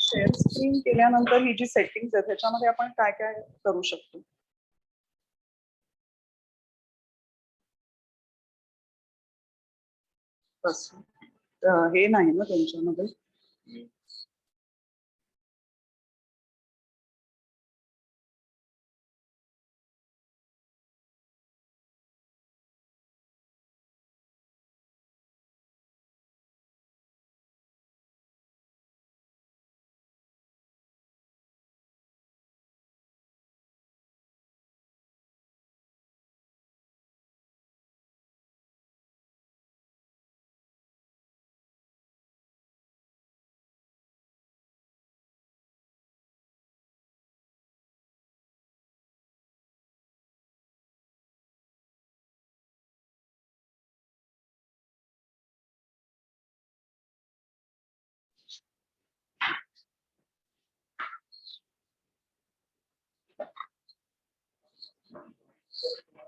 Share screen केल्यानंतर ही जी settings आहेत त्याच्यामध्ये आपण काय काय करू शकतो? हे नाही ना त्यांच्यामध्ये?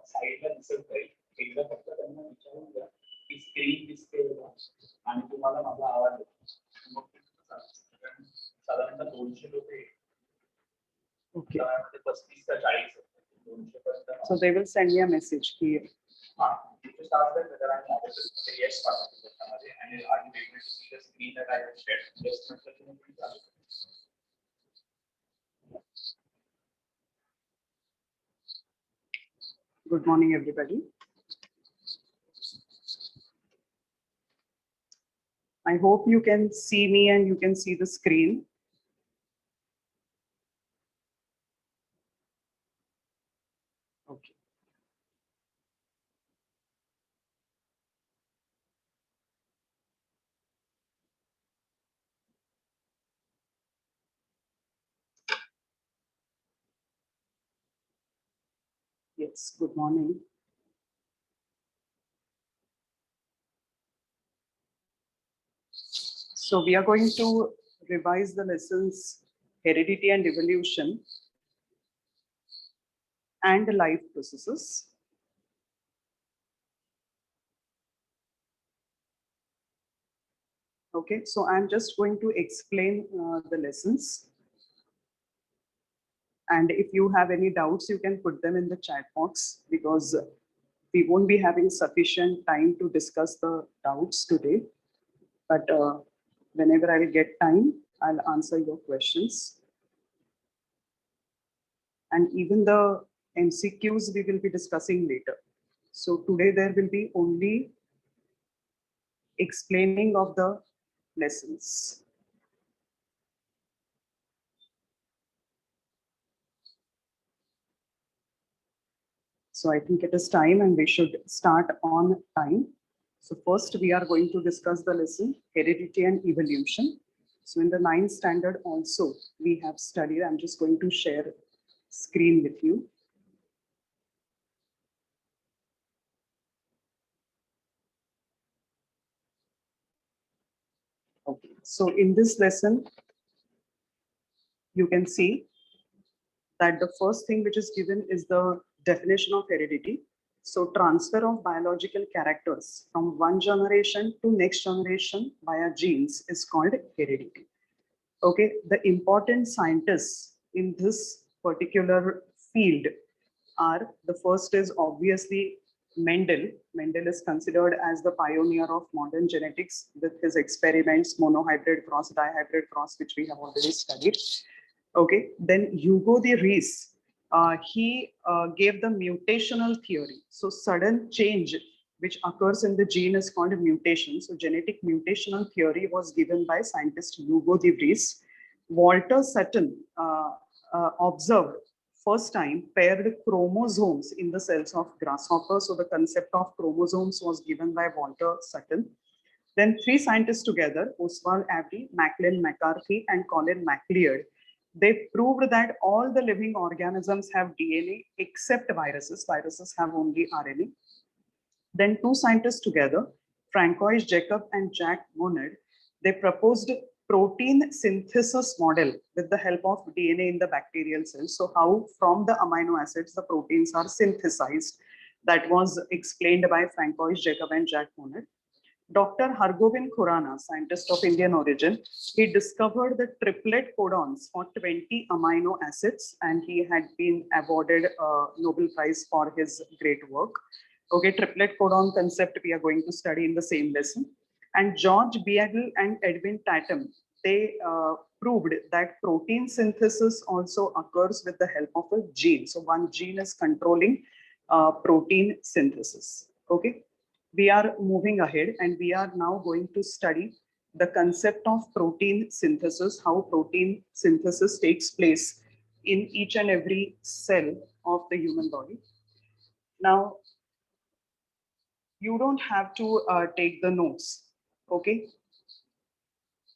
साईडला दिसत जाईल. एकदा फक्त त्यांना विचारून द्या की स्क्रीन दिसते का आणि तुम्हाला माझा आवाज येतो. मग साधारणतः 200 लोक Okay. 35 का 40 200 पर्यंत. So they will send me a message here. Yes, and are you able to see the screen that I have shared? Yes, Good morning, everybody. I hope you can see me and you can see the screen. Okay. Yes, good morning. So we are going to revise the lessons heredity and evolution and life processes. Okay, so I'm just going to explain the lessons. And if you have any doubts, you can put them in the chat box because we won't be having sufficient time to discuss the doubts today. But whenever I will get time, I'll answer your questions. And even the MCQs we will be discussing later. So today there will be only explaining of the lessons. So I think it is time and we should start on time. So first we are going to discuss the lesson heredity and evolution. So in the 9th standard also we have studied. I'm just going to share screen with you. Okay, so in this lesson, you can see that the first thing which is given is the definition of heredity. So transfer of biological characters from one generation to next generation via genes is called heredity. Okay, the important scientists in this particular field are, the first is obviously Mendel. Mendel is considered as the pioneer of modern genetics with his experiments, monohybrid cross, dihybrid cross, which we have already studied. Okay, then Hugo de Vries, he gave the mutational theory. So sudden change which occurs in the gene is called a mutation. So genetic mutational theory was given by scientist Hugo de Vries. Walter Sutton observed first time paired chromosomes in the cells of grasshopper. So the concept of chromosomes was given by Walter Sutton. Then three scientists together, Oswald Avery, Maclean McCarthy, and Colin MacLeod, they proved that all the living organisms have DNA except viruses. Viruses have only RNA. Then two scientists together, Francois Jacob and Jack Monod, they proposed protein synthesis model with the help of DNA in the bacterial cells. So how from the amino acids the proteins are synthesized. That was explained by Francois Jacob and Jack Monod. Dr. Hargobind Khurana, scientist of Indian origin, he discovered the triplet codons for 20 amino acids, and he had been awarded a Nobel Prize for his great work. Okay, triplet codon concept we are going to study in the same lesson. And George Beagle and Edwin Tatum, they proved that protein synthesis also occurs with the help of a gene. So one gene is controlling protein synthesis. Okay, we are moving ahead and we are now going to study the concept of protein synthesis, how protein synthesis takes place in each and every cell of the human body. Now, you don't have to take the notes, okay?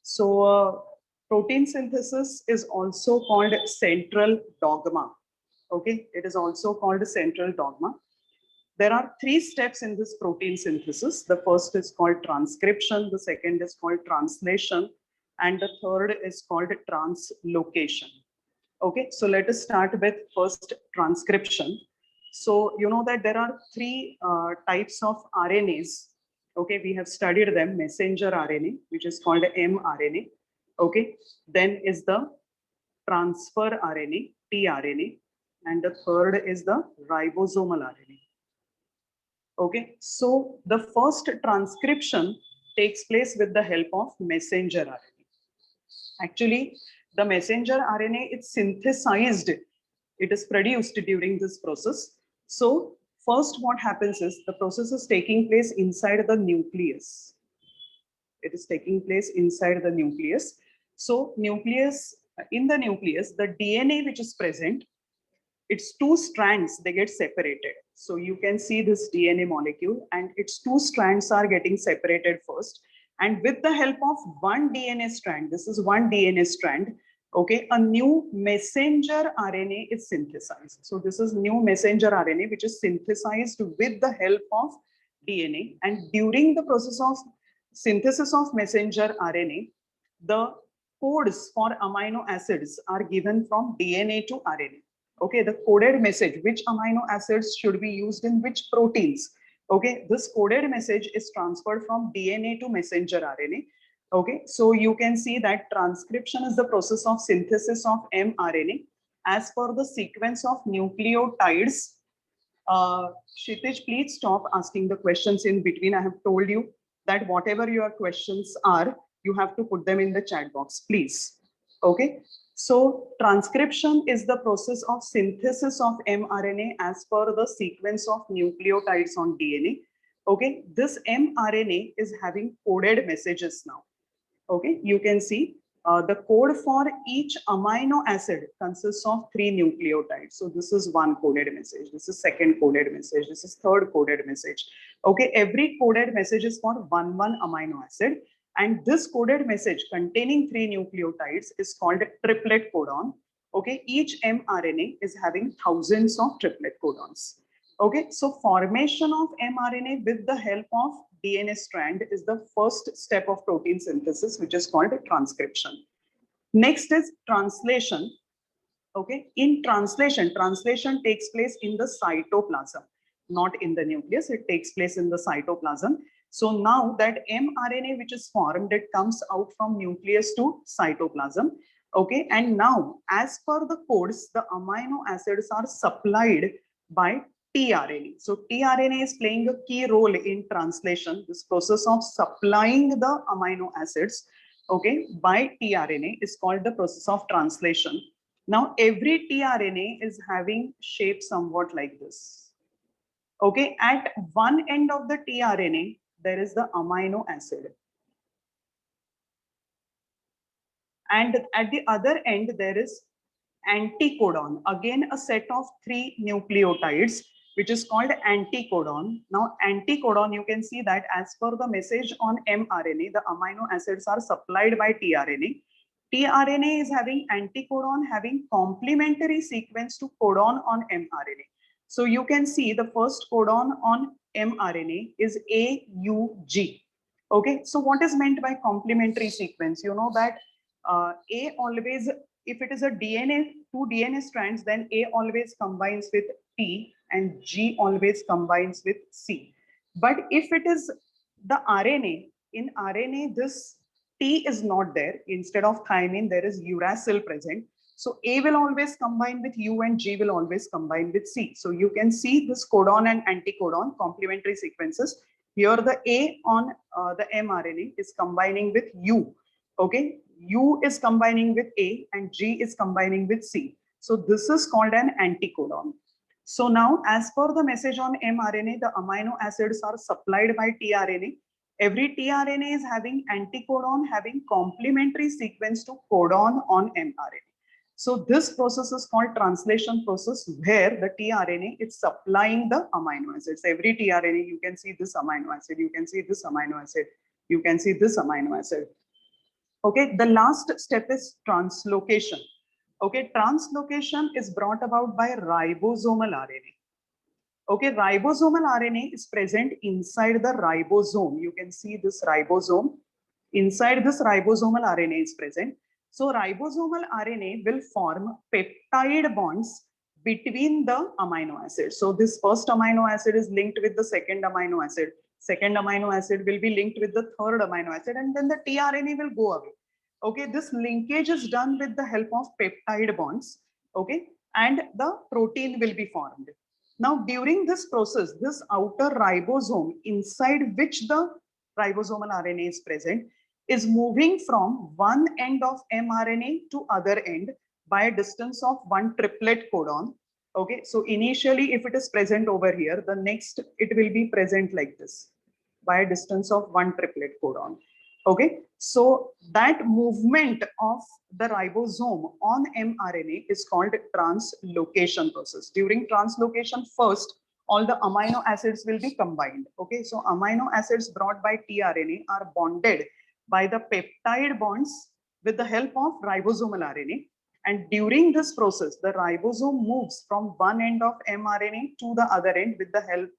So protein synthesis is also called central dogma, okay? It is also called central dogma. There are three steps in this protein synthesis. The first is called transcription, the second is called translation, and the third is called translocation. Okay, so let us start with first transcription. So you know that there are three types of RNAs. Okay, we have studied them: messenger RNA, which is called mRNA. Okay, then is the transfer RNA, tRNA, and the third is the ribosomal RNA. Okay, so the first transcription takes place with the help of messenger RNA. Actually, the messenger RNA is synthesized, it is produced during this process. So first what happens is the process is taking place inside the nucleus. It is taking place inside the nucleus. So nucleus, in the nucleus, the DNA which is present, its two strands, they get separated. So you can see this DNA molecule and its two strands are getting separated first. And with the help of one DNA strand, this is one DNA strand, okay, a new messenger RNA is synthesized. So this is new messenger RNA, which is synthesized with the help of DNA. And during the process of synthesis of messenger RNA, the codes for amino acids are given from DNA to RNA. Okay, the coded message, which amino acids should be used in which proteins. Okay, this coded message is transferred from DNA to messenger RNA. Okay, so you can see that transcription is the process of synthesis of mRNA as per the sequence of nucleotides. Kshitij, please stop asking the questions in between. I have told you that whatever your questions are, you have to put them in the chat box, please. Okay, so transcription is the process of synthesis of mRNA as per the sequence of nucleotides on DNA. Okay, this mRNA is having coded messages now. Okay, you can see the code for each amino acid consists of 3 nucleotides. So this is one coded message, this is second coded message, this is third coded message. Okay, every coded message is for one amino acid. And this coded message containing 3 nucleotides is called triplet codon. Okay, each mRNA is having thousands of triplet codons. Okay, so formation of mRNA with the help of DNA strand is the first step of protein synthesis, which is called transcription. Next is translation. Okay, in translation, translation takes place in the cytoplasm, not in the nucleus, it takes place in the cytoplasm. So now that mRNA which is formed, it comes out from nucleus to cytoplasm. Okay, and now as per the codes, the amino acids are supplied by tRNA. So tRNA is playing a key role in translation. This process of supplying the amino acids, okay, by tRNA is called the process of translation. Now every tRNA is having shape somewhat like this. Okay, at one end of the tRNA, there is the amino acid. And at the other end, there is anticodon, again a set of 3 nucleotides, which is called anticodon. Now, anticodon, you can see that as per the message on mRNA, the amino acids are supplied by tRNA. tRNA is having anticodon having complementary sequence to codon on mRNA. So you can see the first codon on mRNA is AUG. Okay, so what is meant by complementary sequence? You know that A always, if it is a DNA, 2 DNA strands, then A always combines with T and G always combines with C. But if it is the RNA, in RNA, this T is not there. Instead of thymine, there is uracil present. So A will always combine with U and G will always combine with C. So you can see this codon and anticodon complementary sequences. Here the A on the mRNA is combining with U. Okay, U is combining with A and G is combining with C. So this is called an anticodon. So now, as per the message on mRNA, the amino acids are supplied by tRNA. Every tRNA is having anticodon having complementary sequence to codon on mRNA. So this process is called translation process, where the tRNA is supplying the amino acids. Every tRNA, you can see this amino acid, you can see this amino acid, you can see this amino acid. Okay, the last step is translocation. Okay, translocation is brought about by ribosomal RNA. Okay, ribosomal RNA is present inside the ribosome. You can see this ribosome. Inside this ribosomal RNA is present. So ribosomal RNA will form peptide bonds between the amino acids. So this first amino acid is linked with the second amino acid. Second amino acid will be linked with the third amino acid, and then the tRNA will go away. Okay, this linkage is done with the help of peptide bonds. Okay, and the protein will be formed. Now, during this process, this outer ribosome inside which the ribosomal RNA is present is moving from one end of mRNA to other end by a distance of 1 triplet codon. Okay, so initially, if it is present over here, the next it will be present like this by a distance of 1 triplet codon. Okay, so that movement of the ribosome on mRNA is called translocation process. During translocation, first, all the amino acids will be combined. Okay, so amino acids brought by tRNA are bonded by the peptide bonds with the help of ribosomal RNA. And during this process, the ribosome moves from one end of mRNA to the other end with the help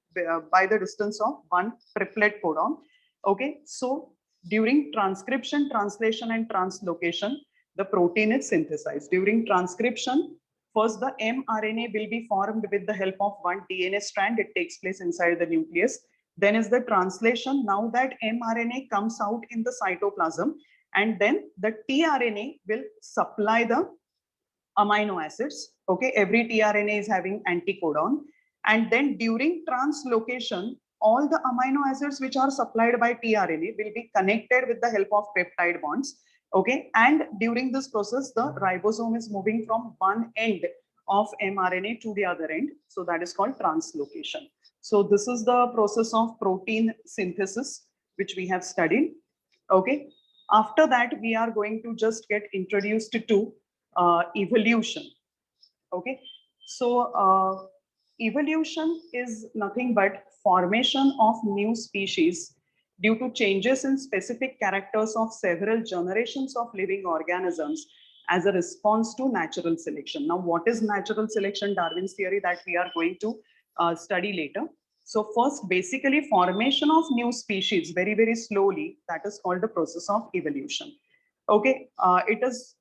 by the distance of 1 triplet codon. Okay, so during transcription, translation, and translocation, the protein is synthesized. During transcription, first the mRNA will be formed with the help of one DNA strand. It takes place inside the nucleus. Then is the translation. Now that mRNA comes out in the cytoplasm, and then the tRNA will supply the amino acids. Okay, every tRNA is having anticodon. And then during translocation, all the amino acids which are supplied by tRNA will be connected with the help of peptide bonds. Okay, and during this process, the ribosome is moving from one end of mRNA to the other end. So that is called translocation. So this is the process of protein synthesis, which we have studied. Okay, after that, we are going to just get introduced to evolution. Okay, so evolution is nothing but formation of new species due to changes in specific characters of several generations of living organisms as a response to natural selection. Now, what is natural selection? Darwin's theory that we are going to study later. So first, basically formation of new species very, very slowly, that is called the process of evolution. Okay, it is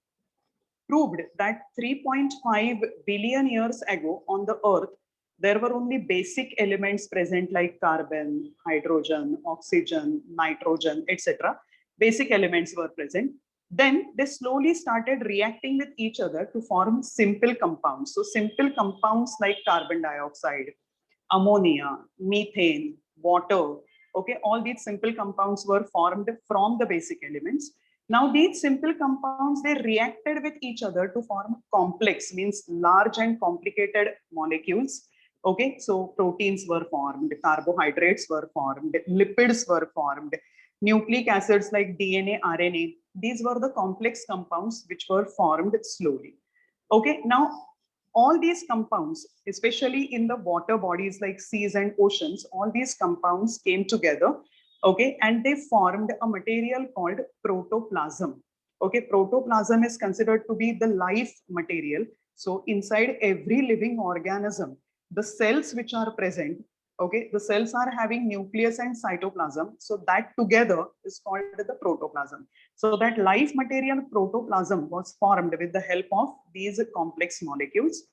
proved that 3.5 billion years ago on the earth, there were only basic elements present like carbon, hydrogen, oxygen, nitrogen, etc. Basic elements were present. Then they slowly started reacting with each other to form simple compounds. So simple compounds like carbon dioxide, ammonia, methane, water, okay, all these simple compounds were formed from the basic elements. Now these simple compounds, they reacted with each other to form complex, means large and complicated molecules. Okay, so proteins were formed, carbohydrates were formed, lipids were formed, nucleic acids like DNA, RNA. These were the complex compounds which were formed slowly. Okay, now all these compounds, especially in the water bodies like seas and oceans, all these compounds came together, okay, and they formed a material called protoplasm. Okay, protoplasm is considered to be the life material. So inside every living organism, the cells which are present, okay, the cells are having nucleus and cytoplasm. So that together is called the protoplasm. So that life material protoplasm was formed with the help of these complex molecules.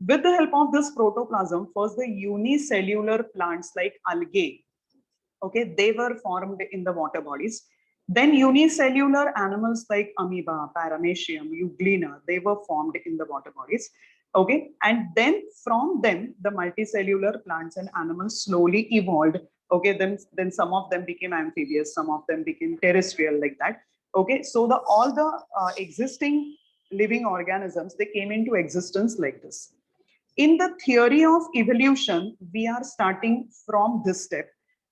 With the help of this protoplasm, first the unicellular plants like algae, okay, they were formed in the water bodies. Then unicellular animals like amoeba, paramecium, euglena, they were formed in the water bodies. Okay, and then from them, the multicellular plants and animals slowly evolved. Okay, then some of them became amphibious, some of them became terrestrial, like that. Okay, so the all the existing living organisms, they came into existence like this. In the theory of evolution, we are starting from this step.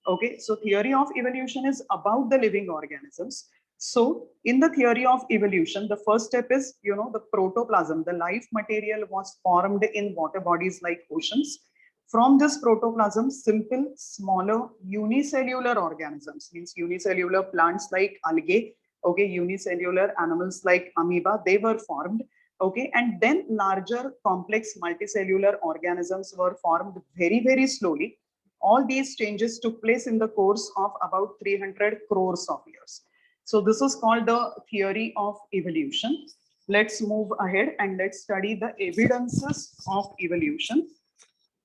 Okay, so theory of evolution is about the living organisms. So in the theory of evolution, the first step is, the protoplasm, the life material was formed in water bodies like oceans. From this protoplasm, simple, smaller, unicellular organisms, means unicellular plants like algae, okay, unicellular animals like amoeba, they were formed. Okay, and then larger complex multicellular organisms were formed very, very slowly. All these changes took place in the course of about 300 crores of years. So this is called the theory of evolution. Let's move ahead and let's study the evidences of evolution.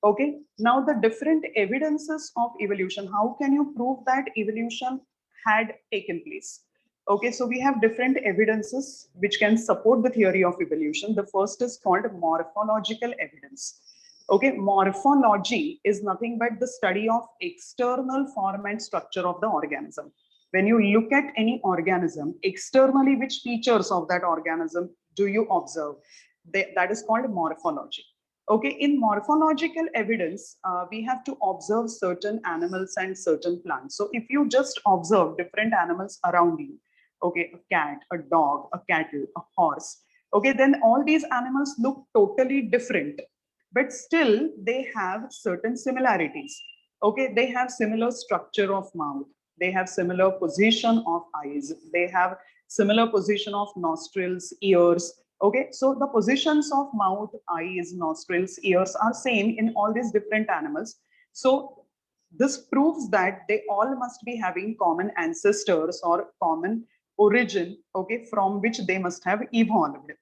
Okay, now the different evidences of evolution. How can you prove that evolution had taken place? Okay, so we have different evidences which can support the theory of evolution. The first is called morphological evidence. Okay, morphology is nothing but the study of external form and structure of the organism. When you look at any organism, externally, which features of that organism do you observe? That is called morphology. Okay, in morphological evidence, we have to observe certain animals and certain plants. So if you just observe different animals around you, okay, a cat, a dog, a cattle, a horse, okay, then all these animals look totally different, but still they have certain similarities. Okay, they have similar structure of mouth, they have similar position of eyes, they have similar position of nostrils, ears. Okay, so the positions of mouth, eyes, nostrils, ears are same in all these different animals. So this proves that they all must be having common ancestors or common origin, okay, from which they must have evolved.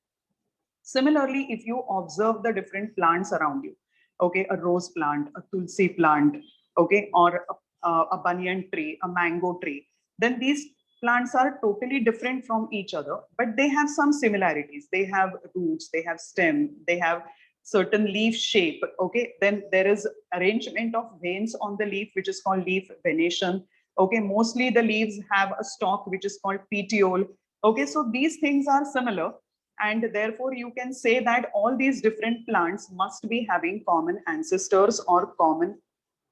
Similarly, if you observe the different plants around you, okay, a rose plant, a tulsi plant, okay, or a banyan tree, a mango tree, then these plants are totally different from each other, but they have some similarities. They have roots, they have stem, they have certain leaf shape, okay. Then there is arrangement of veins on the leaf, which is called leaf venation. Okay, mostly the leaves have a stalk, which is called petiole. Okay, so these things are similar, and therefore you can say that all these different plants must be having common ancestors or common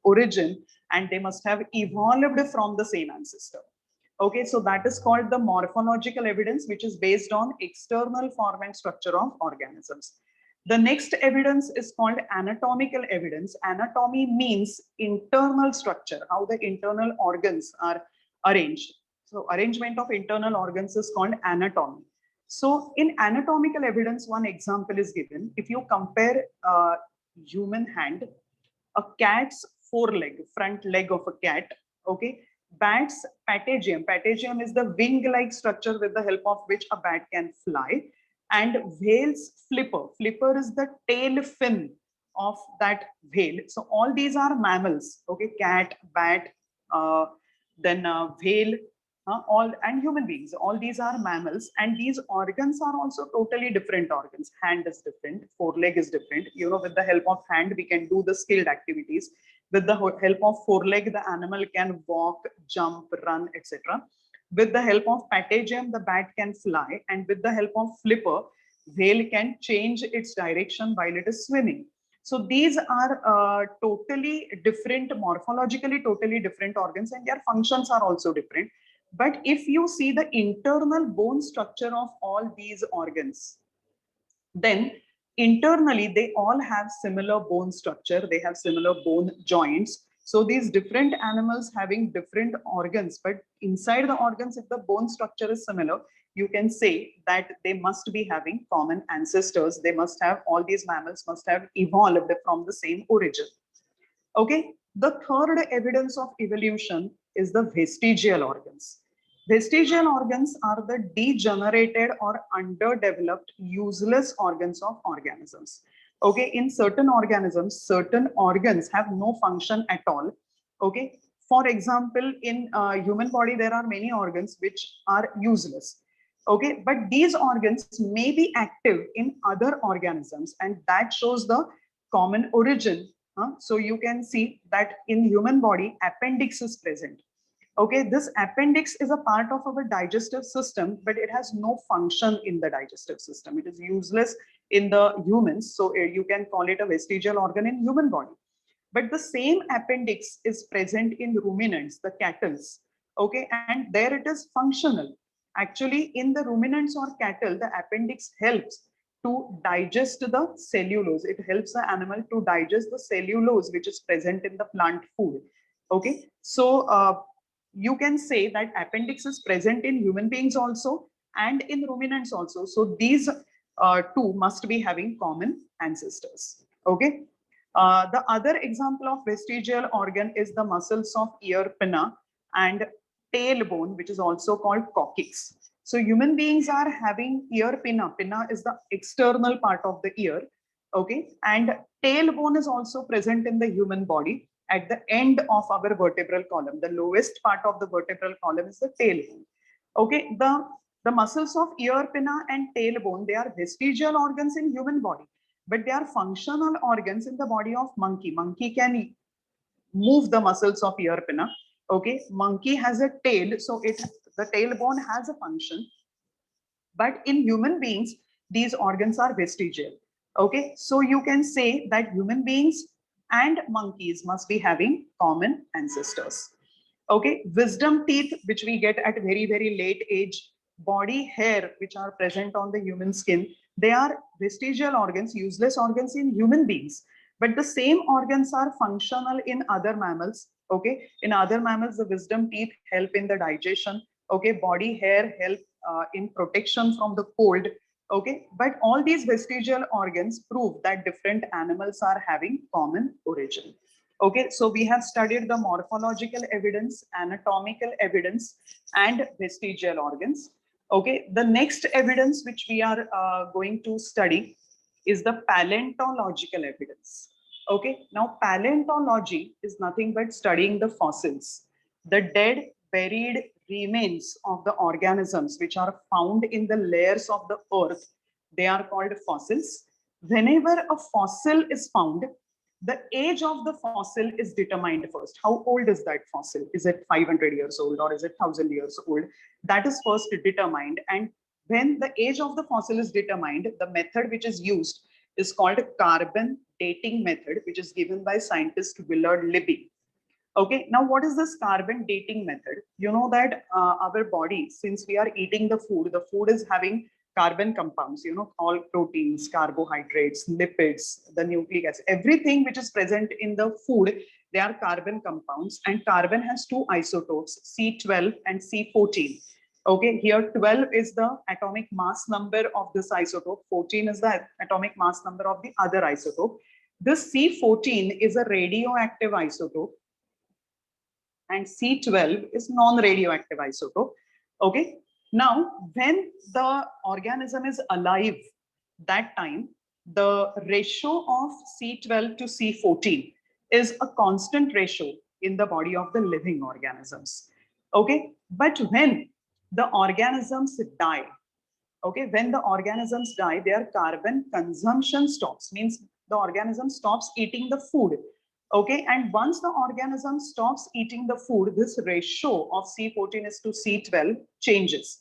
origin, and they must have evolved from the same ancestor. Okay, so that is called the morphological evidence, which is based on external form and structure of organisms. The next evidence is called anatomical evidence. Anatomy means internal structure, how the internal organs are arranged. So arrangement of internal organs is called anatomy. So in anatomical evidence, one example is given. If you compare a human hand, a cat's foreleg, front leg of a cat, okay, bat's patagium. Patagium is the wing-like structure with the help of which a bat can fly. And whale's flipper. Flipper is the tail fin of that whale. So all these are mammals, okay, cat, bat, then whale, all and human beings. All these are mammals, and these organs are also totally different organs. Hand is different, foreleg is different. With the help of hand, we can do the skilled activities. With the help of foreleg, the animal can walk, jump, run, etc. With the help of patagium, the bat can fly, and with the help of flipper, whale can change its direction while it is swimming. So these are totally different, morphologically totally different organs, and their functions are also different. But if you see the internal bone structure of all these organs, then Internally, they all have similar bone structure. They have similar bone joints. So these different animals having different organs, but inside the organs, if the bone structure is similar, you can say that they must be having common ancestors. They must have, all these mammals must have evolved from the same origin. Okay. The third evidence of evolution is the vestigial organs. Vestigial organs are the degenerated or underdeveloped, useless organs of organisms. Okay, in certain organisms, certain organs have no function at all. Okay, for example, in human body, there are many organs which are useless. Okay, but these organs may be active in other organisms, and that shows the common origin. So you can see that in human body, appendix is present. Okay, this appendix is a part of our digestive system, but it has no function in the digestive system. It is useless in the humans. So you can call it a vestigial organ in human body. But the same appendix is present in ruminants, the cattle. Okay, and there it is functional. Actually, in the ruminants or cattle, the appendix helps to digest the cellulose. It helps the animal to digest the cellulose which is present in the plant food. Okay, so you can say that appendix is present in human beings also and in ruminants also. So these two must be having common ancestors. Okay. The other example of vestigial organ is the muscles of ear pinna and tailbone, which is also called coccyx. So human beings are having ear pinna. Pinna is the external part of the ear. Okay. And tailbone is also present in the human body at the end of our vertebral column. The lowest part of the vertebral column is the tailbone. Okay. The muscles of ear pinna and tailbone, they are vestigial organs in human body, but they are functional organs in the body of monkey. Monkey can move the muscles of ear pinna. Okay, monkey has a tail, so the tailbone has a function. But in human beings, these organs are vestigial. Okay, so you can say that human beings and monkeys must be having common ancestors. Okay, wisdom teeth, which we get at very late age, body hair, which are present on the human skin, they are vestigial organs, useless organs in human beings. But the same organs are functional in other mammals. Okay, in other mammals, the wisdom teeth help in the digestion. Okay, body hair help in protection from the cold. Okay, but all these vestigial organs prove that different animals are having common origin. Okay, so we have studied the morphological evidence, anatomical evidence, and vestigial organs. Okay, the next evidence which we are going to study is the paleontological evidence. Okay, now paleontology is nothing but studying the fossils, the dead, buried remains of the organisms which are found in the layers of the earth. They are called fossils. Whenever a fossil is found, the age of the fossil is determined first. How old is that fossil? Is it 500 years old or is it 1000 years old? That is first determined. And when the age of the fossil is determined, the method which is used is called carbon dating method, which is given by scientist Willard Libby. Okay, now what is this carbon dating method? You know that our body, since we are eating the food is having carbon compounds, you know, all proteins, carbohydrates, lipids, the nucleic acid, everything which is present in the food, they are carbon compounds, and carbon has two isotopes, C12 and C14. Okay, here 12 is the atomic mass number of this isotope, 14 is the atomic mass number of the other isotope. This C14 is a radioactive isotope, and C12 is non-radioactive isotope. Okay. Now, when the organism is alive, that time, the ratio of C12 to C14 is a constant ratio in the body of the living organisms. Okay. But when the organisms die, okay, when the organisms die, their carbon consumption stops, means the organism stops eating the food. Okay, and once the organism stops eating the food, this ratio of C14 is to C12 changes.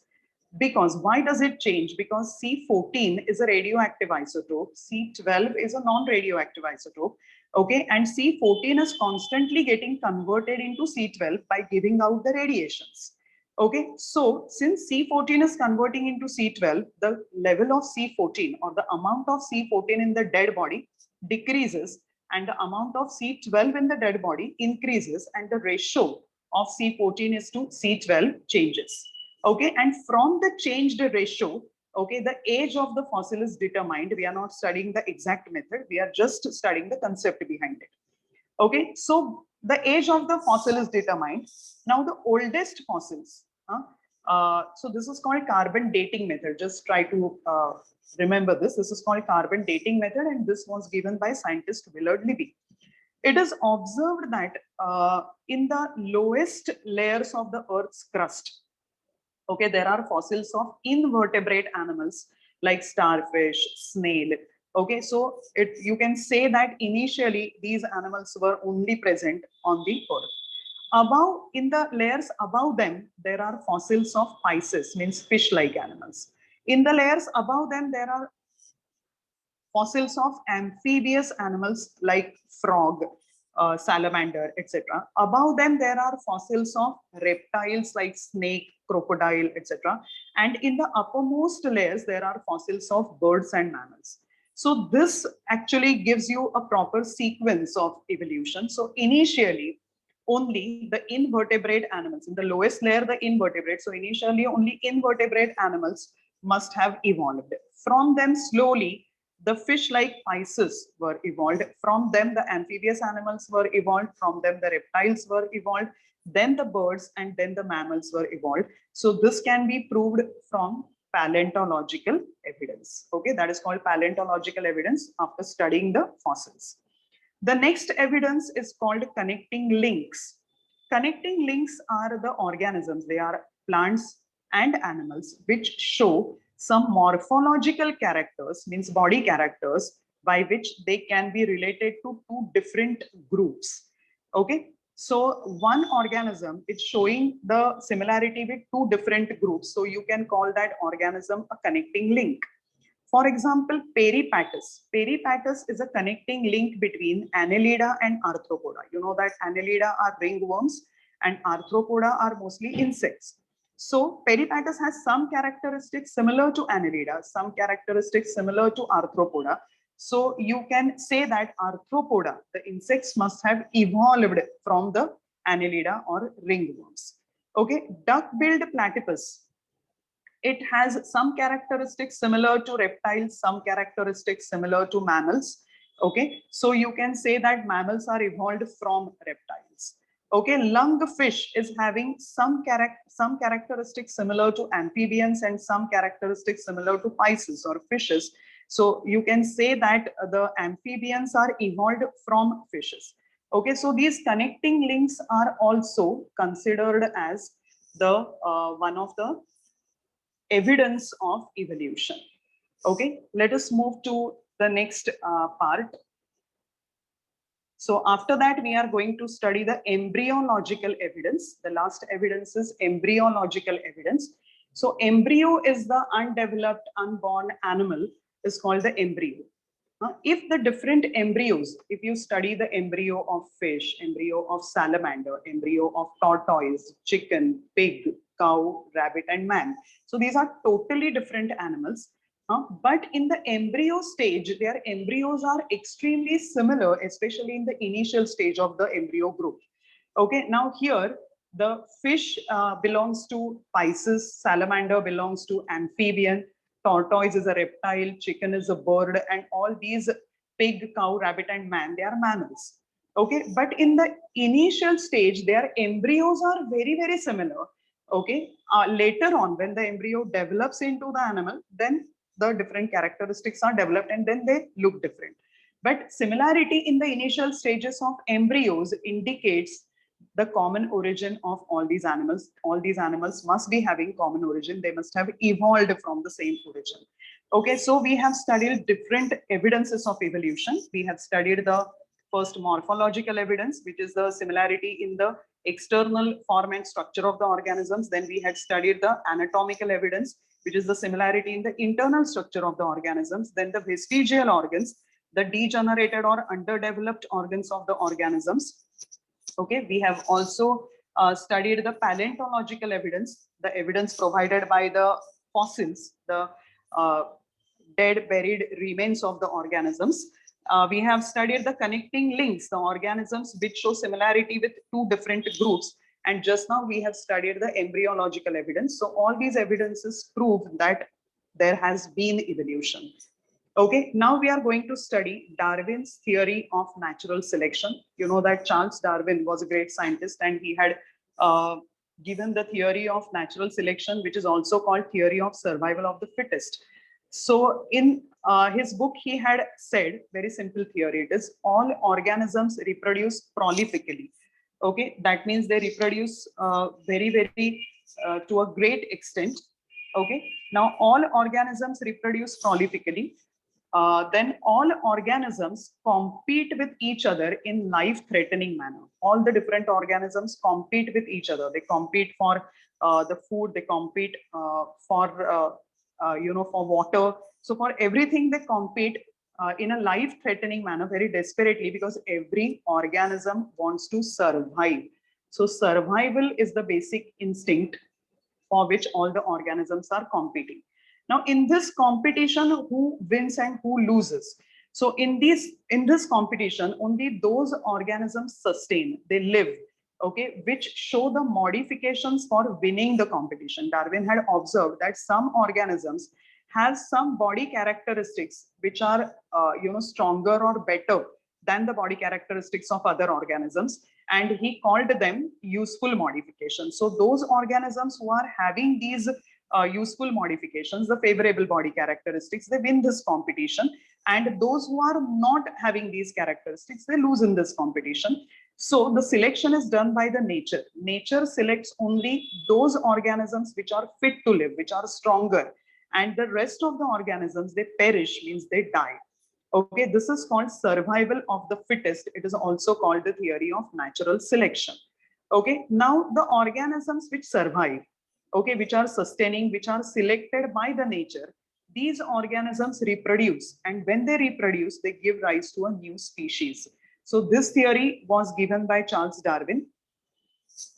Because why does it change? Because C14 is a radioactive isotope, C12 is a non-radioactive isotope. Okay, and C14 is constantly getting converted into C12 by giving out the radiations. Okay, so since C14 is converting into C12, the level of C14 or the amount of C14 in the dead body decreases and the amount of C12 in the dead body increases, and the ratio of C14 is to C12 changes. Okay, and from the changed ratio, okay, the age of the fossil is determined. We are not studying the exact method, we are just studying the concept behind it. Okay, so the age of the fossil is determined. Now the oldest fossils, so this is called carbon dating method. Just try to remember this. This is called carbon dating method, and this was given by scientist Willard Libby. It is observed that in the lowest layers of the Earth's crust, okay, there are fossils of invertebrate animals like starfish, snail. Okay, so you can say that initially these animals were only present on the Earth. Above, in the layers above them, there are fossils of Pisces, means fish-like animals. In the layers above them, there are fossils of amphibious animals like frog, salamander, etc. Above them, there are fossils of reptiles like snake, crocodile, etc. And in the uppermost layers, there are fossils of birds and mammals. So this actually gives you a proper sequence of evolution. So initially, only the invertebrate animals, in the lowest layer, the invertebrate. So initially, only invertebrate animals must have evolved. From them, slowly, the fish-like Pisces were evolved. From them, the amphibious animals were evolved. From them, the reptiles were evolved. Then the birds, and then the mammals were evolved. So this can be proved from paleontological evidence. Okay, that is called paleontological evidence after studying the fossils. The next evidence is called connecting links. Connecting links are the organisms, they are plants and animals, which show some morphological characters, means body characters, by which they can be related to two different groups. Okay, so one organism is showing the similarity with two different groups. So you can call that organism a connecting link. For example, peripatus. Peripatus is a connecting link between Annelida and Arthropoda. You know that Annelida are ringworms and Arthropoda are mostly insects. So peripatus has some characteristics similar to Annelida, some characteristics similar to Arthropoda. So you can say that Arthropoda, the insects, must have evolved from the Annelida or ringworms. Okay, duck-billed platypus. It has some characteristics similar to reptiles, some characteristics similar to mammals. Okay, so you can say that mammals are evolved from reptiles. Okay, lungfish is having some characteristics similar to amphibians and some characteristics similar to Pisces or fishes. So you can say that the amphibians are evolved from fishes. Okay, so these connecting links are also considered as the one of the evidence of evolution. Okay, let us move to the next part. So after that, we are going to study the embryological evidence. The last evidence is embryological evidence. So embryo is the undeveloped, unborn animal is called the embryo. If the different embryos, if you study the embryo of fish, embryo of salamander, embryo of tortoise, chicken, pig, cow, rabbit, and man. So these are totally different animals. But in the embryo stage, their embryos are extremely similar, especially in the initial stage of the embryo group. Okay, now here the fish belongs to Pisces, salamander belongs to amphibian, tortoise is a reptile, chicken is a bird, and all these pig, cow, rabbit, and man, they are mammals. Okay, but in the initial stage, their embryos are very, very similar. Okay, later on, when the embryo develops into the animal, then the different characteristics are developed and then they look different. But similarity in the initial stages of embryos indicates the common origin of all these animals. All these animals must be having common origin. They must have evolved from the same origin. Okay, so we have studied different evidences of evolution. We have studied the first morphological evidence, which is the similarity in the external form and structure of the organisms. Then we had studied the anatomical evidence, which is the similarity in the internal structure of the organisms. Then the vestigial organs, the degenerated or underdeveloped organs of the organisms. Okay, we have also studied the paleontological evidence, the evidence provided by the fossils, the uh, dead buried remains of the organisms. We have studied the connecting links, the organisms which show similarity with two different groups. And just now we have studied the embryological evidence. So all these evidences prove that there has been evolution. Okay, now we are going to study Darwin's theory of natural selection. You know that Charles Darwin was a great scientist and he had given the theory of natural selection, which is also called theory of survival of the fittest. So in his book, he had said, very simple theory, it is all organisms reproduce prolifically. Okay, that means they reproduce very to a great extent. Okay, now all organisms reproduce prolifically. Then all organisms compete with each other in life-threatening manner. All the different organisms compete with each other. They compete for the food. They compete for for water. So for everything, they compete in a life-threatening manner very desperately because every organism wants to survive. So survival is the basic instinct for which all the organisms are competing. Now, in this competition, who wins and who loses? So, in this competition, only those organisms sustain, they live, okay, which show the modifications for winning the competition. Darwin had observed that some organisms have some body characteristics which are, stronger or better than the body characteristics of other organisms, and he called them useful modifications. So those organisms who are having these useful modifications, the favorable body characteristics, they win this competition, and those who are not having these characteristics, they lose in this competition. So the selection is done by the nature. Nature selects only those organisms which are fit to live, which are stronger, and the rest of the organisms, they perish, means they die. Okay, this is called survival of the fittest. It is also called the theory of natural selection. Okay, now the organisms which survive, okay, which are sustaining, which are selected by the nature, these organisms reproduce, and when they reproduce, they give rise to a new species. So this theory was given by Charles Darwin.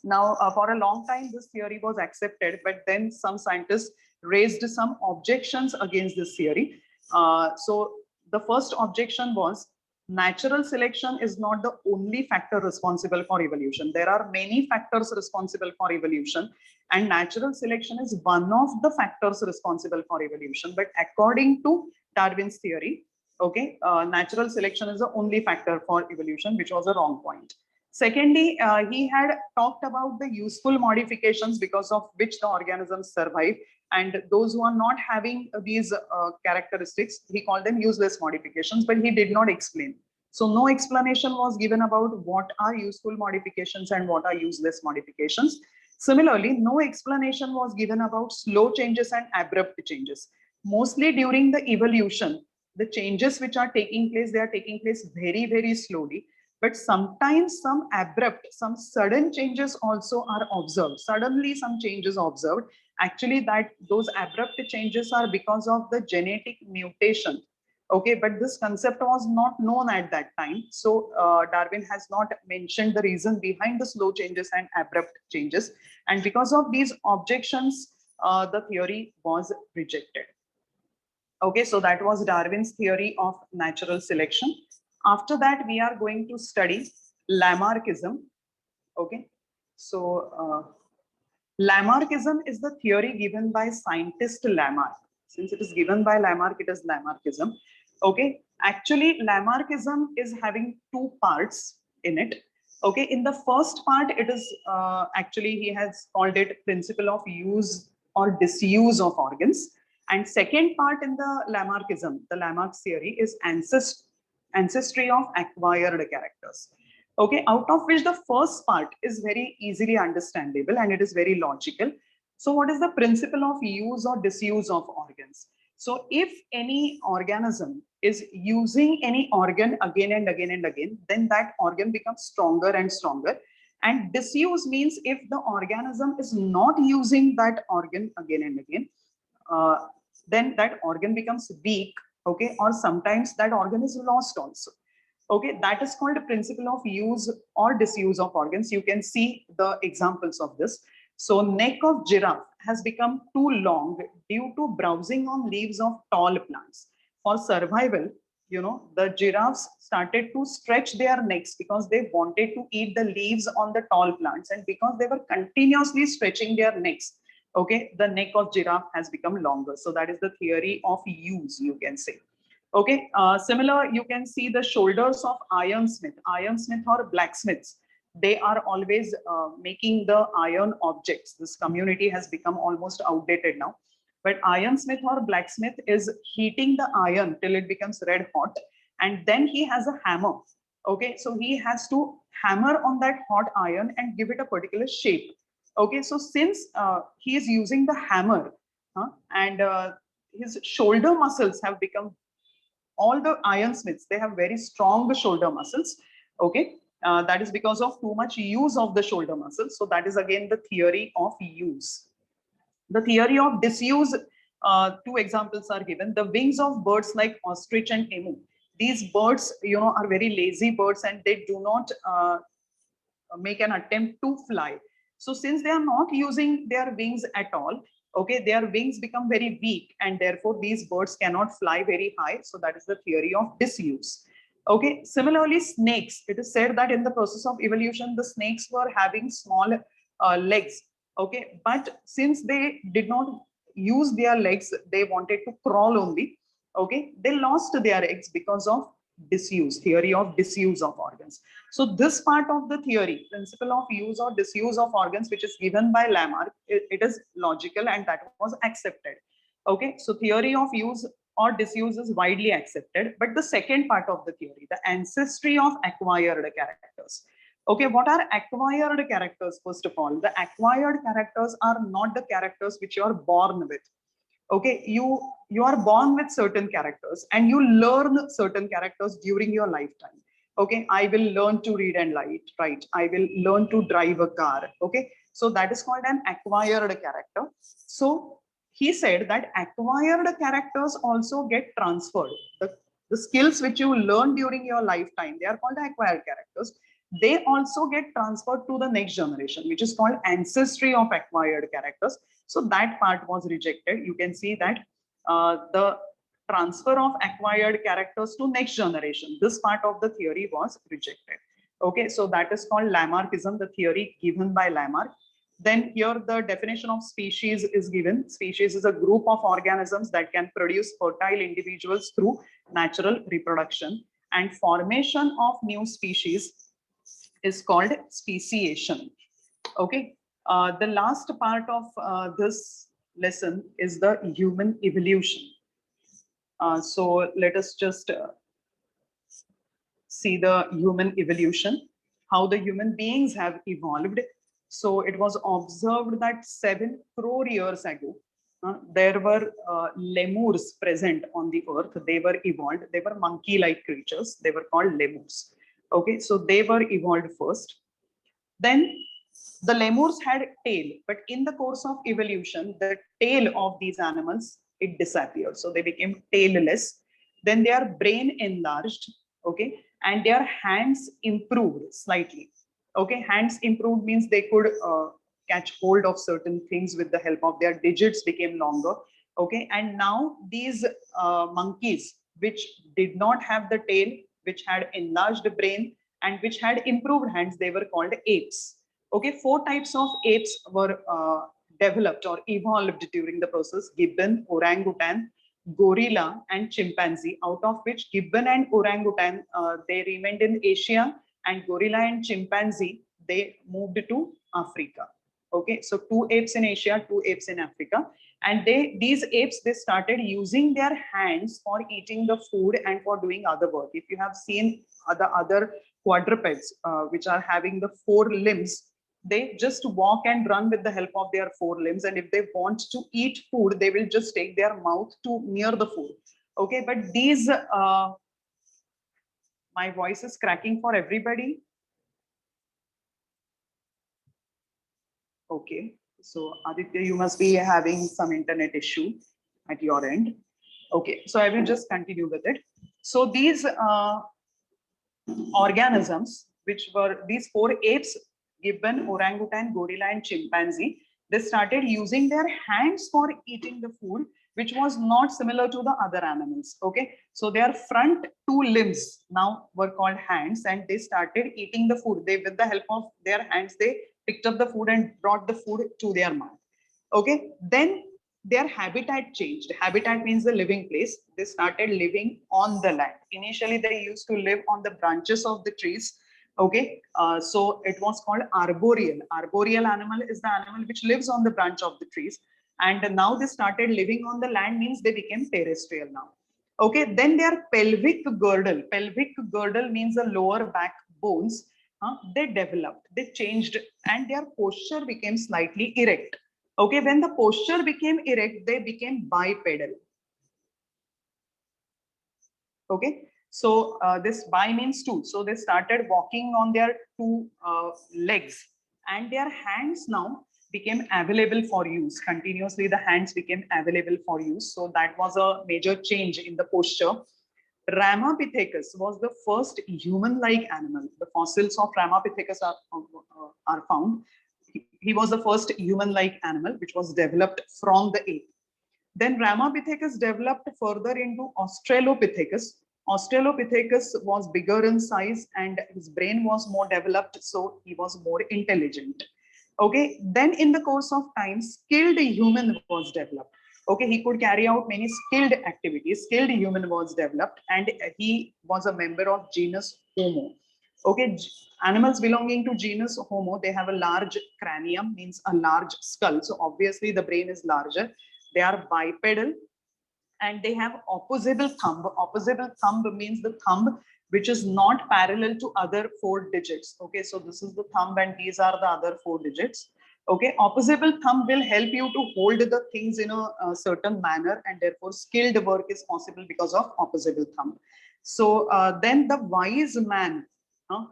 Now, for a long time, this theory was accepted, but then some scientists raised some objections against this theory. So the first objection was natural selection is not the only factor responsible for evolution. There are many factors responsible for evolution, and natural selection is one of the factors responsible for evolution. But according to Darwin's theory, okay, natural selection is the only factor for evolution, which was a wrong point. Secondly, he had talked about the useful modifications because of which the organisms survive, and those who are not having these characteristics, he called them useless modifications, but he did not explain. So no explanation was given about what are useful modifications and what are useless modifications. Similarly, no explanation was given about slow changes and abrupt changes. Mostly during the evolution, the changes which are taking place, they are taking place very slowly. But sometimes some abrupt, some sudden changes also are observed. Suddenly some changes observed. Actually, that those abrupt changes are because of the genetic mutation. Okay, but this concept was not known at that time. So Darwin has not mentioned the reason behind the slow changes and abrupt changes. And because of these objections, the theory was rejected. Okay, so that was Darwin's theory of natural selection. After that, we are going to study Lamarckism. Okay, so Lamarckism is the theory given by scientist Lamarck. Since it is given by Lamarck, it is Lamarckism. Okay, actually, Lamarckism is having two parts in it. Okay, in the first part, it is actually he has called it principle of use or disuse of organs. And second part in the Lamarckism, the Lamarck theory, is ancestry of acquired characters. Okay, out of which the first part is very easily understandable and it is very logical. So what is the principle of use or disuse of organs? So if any organism is using any organ again and again and again, then that organ becomes stronger and stronger. And disuse means if the organism is not using that organ again and again, then that organ becomes weak, okay, or sometimes that organ is lost also. Okay, that is called a principle of use or disuse of organs. You can see the examples of this. So neck of giraffe has become too long due to browsing on leaves of tall plants. For survival, the giraffes started to stretch their necks because they wanted to eat the leaves on the tall plants, and because they were continuously stretching their necks, okay, the neck of giraffe has become longer. So that is the theory of use, you can say. Okay, similar, you can see the shoulders of ironsmith or blacksmiths. They are always making the iron objects. This community has become almost outdated now. But ironsmith or blacksmith is heating the iron till it becomes red hot, and then he has a hammer. Okay, so he has to hammer on that hot iron and give it a particular shape. Okay, so since he is using the hammer, and his shoulder muscles have become, all the ironsmiths, they have very strong shoulder muscles. Okay, that is because of too much use of the shoulder muscles. So that is again the theory of use. The theory of disuse, two examples are given. The wings of birds like ostrich and emu. These birds, are very lazy birds, and they do not make an attempt to fly. So since they are not using their wings at all, okay, their wings become very weak, and therefore these birds cannot fly very high. So that is the theory of disuse. Okay, similarly, snakes. It is said that in the process of evolution, the snakes were having small legs. Okay, but since they did not use their legs, they wanted to crawl only. Okay, they lost their eggs because of disuse, theory of disuse of organs. So this part of the theory, principle of use or disuse of organs, which is given by Lamarck, it is logical and that was accepted. Okay, so theory of use or disuse is widely accepted. But the second part of the theory, the ancestry of acquired characters. Okay, what are acquired characters? First of all, the acquired characters are not the characters which you are born with. Okay, you are born with certain characters and you learn certain characters during your lifetime. Okay, I will learn to read and write. I will learn to drive a car. Okay, so that is called an acquired character. So he said that acquired characters also get transferred. The skills which you learn during your lifetime, they are called acquired characters. They also get transferred to the next generation, which is called ancestry of acquired characters. So that part was rejected. You can see that the transfer of acquired characters to next generation, this part of the theory was rejected. Okay, so that is called Lamarckism, the theory given by Lamarck. Then here the definition of species is given. Species is a group of organisms that can produce fertile individuals through natural reproduction, and formation of new species is called speciation. Okay, the last part of this lesson is the human evolution. So let us just see the human evolution, how the human beings have evolved. So it was observed that 7 crore years ago, there were lemurs present on the earth. They were evolved. They were monkey-like creatures. They were called lemurs. Okay, so they were evolved first. Then the lemurs had tail, but in the course of evolution, the tail of these animals, it disappeared. So they became tailless. Then their brain enlarged, okay, and their hands improved slightly. Okay, hands improved means they could catch hold of certain things with the help of their digits became longer. Okay, and now these monkeys, which did not have the tail, which had enlarged brain, and which had improved hands, they were called apes. Okay, 4 types of apes were developed or evolved during the process: gibbon, orangutan, gorilla, and chimpanzee. Out of which gibbon and orangutan they remained in Asia, and gorilla and chimpanzee they moved to Africa. Okay, so 2 apes in Asia, 2 apes in Africa, and these apes, they started using their hands for eating the food and for doing other work. If you have seen the other quadrupeds which are having the 4 limbs, they just walk and run with the help of their 4 limbs, and if they want to eat food, they will just take their mouth to near the food. Okay, but these my voice is cracking for everybody. Okay, so Aditya, you must be having some internet issue at your end. Okay, so I will just continue with it. So these organisms, which were these 4 apes, gibbon, orangutan, gorilla, and chimpanzee, They started using their hands for eating the food, which was not similar to the other animals. Okay, so their front two limbs now were called hands, and they started eating the food. They, with the help of their hands, they picked up the food and brought the food to their mouth. Okay, then their habitat changed. Habitat means the living place. They started living on the land. Initially, they used to live on the branches of the trees. Okay, so it was called arboreal. Arboreal animal is the animal which lives on the branch of the trees. And now they started living on the land, means they became terrestrial now. Okay, then their pelvic girdle. Pelvic girdle means the lower back bones. They developed, they changed, and their posture became slightly erect. Okay, when the posture became erect, they became bipedal. Okay, so this bi means two. So they started walking on their two legs, and their hands now became available for use. Continuously, the hands became available for use. So that was a major change in the posture. Ramapithecus was the first human-like animal. The fossils of Ramapithecus are found. He was the first human-like animal which was developed from the ape. Then Ramapithecus developed further into Australopithecus. Australopithecus was bigger in size and his brain was more developed, so he was more intelligent. Okay, then in the course of time, skilled human was developed. Okay, he could carry out many skilled activities. Skilled human was developed, and he was a member of genus Homo. Okay, animals belonging to genus Homo, they have a large cranium, means a large skull. So obviously the brain is larger. They are bipedal, and they have opposable thumb. Opposable thumb means the thumb which is not parallel to other four digits. Okay, so this is the thumb and these are the other four digits. Okay, opposable thumb will help you to hold the things in a certain manner, and therefore skilled work is possible because of opposable thumb. So then the wise man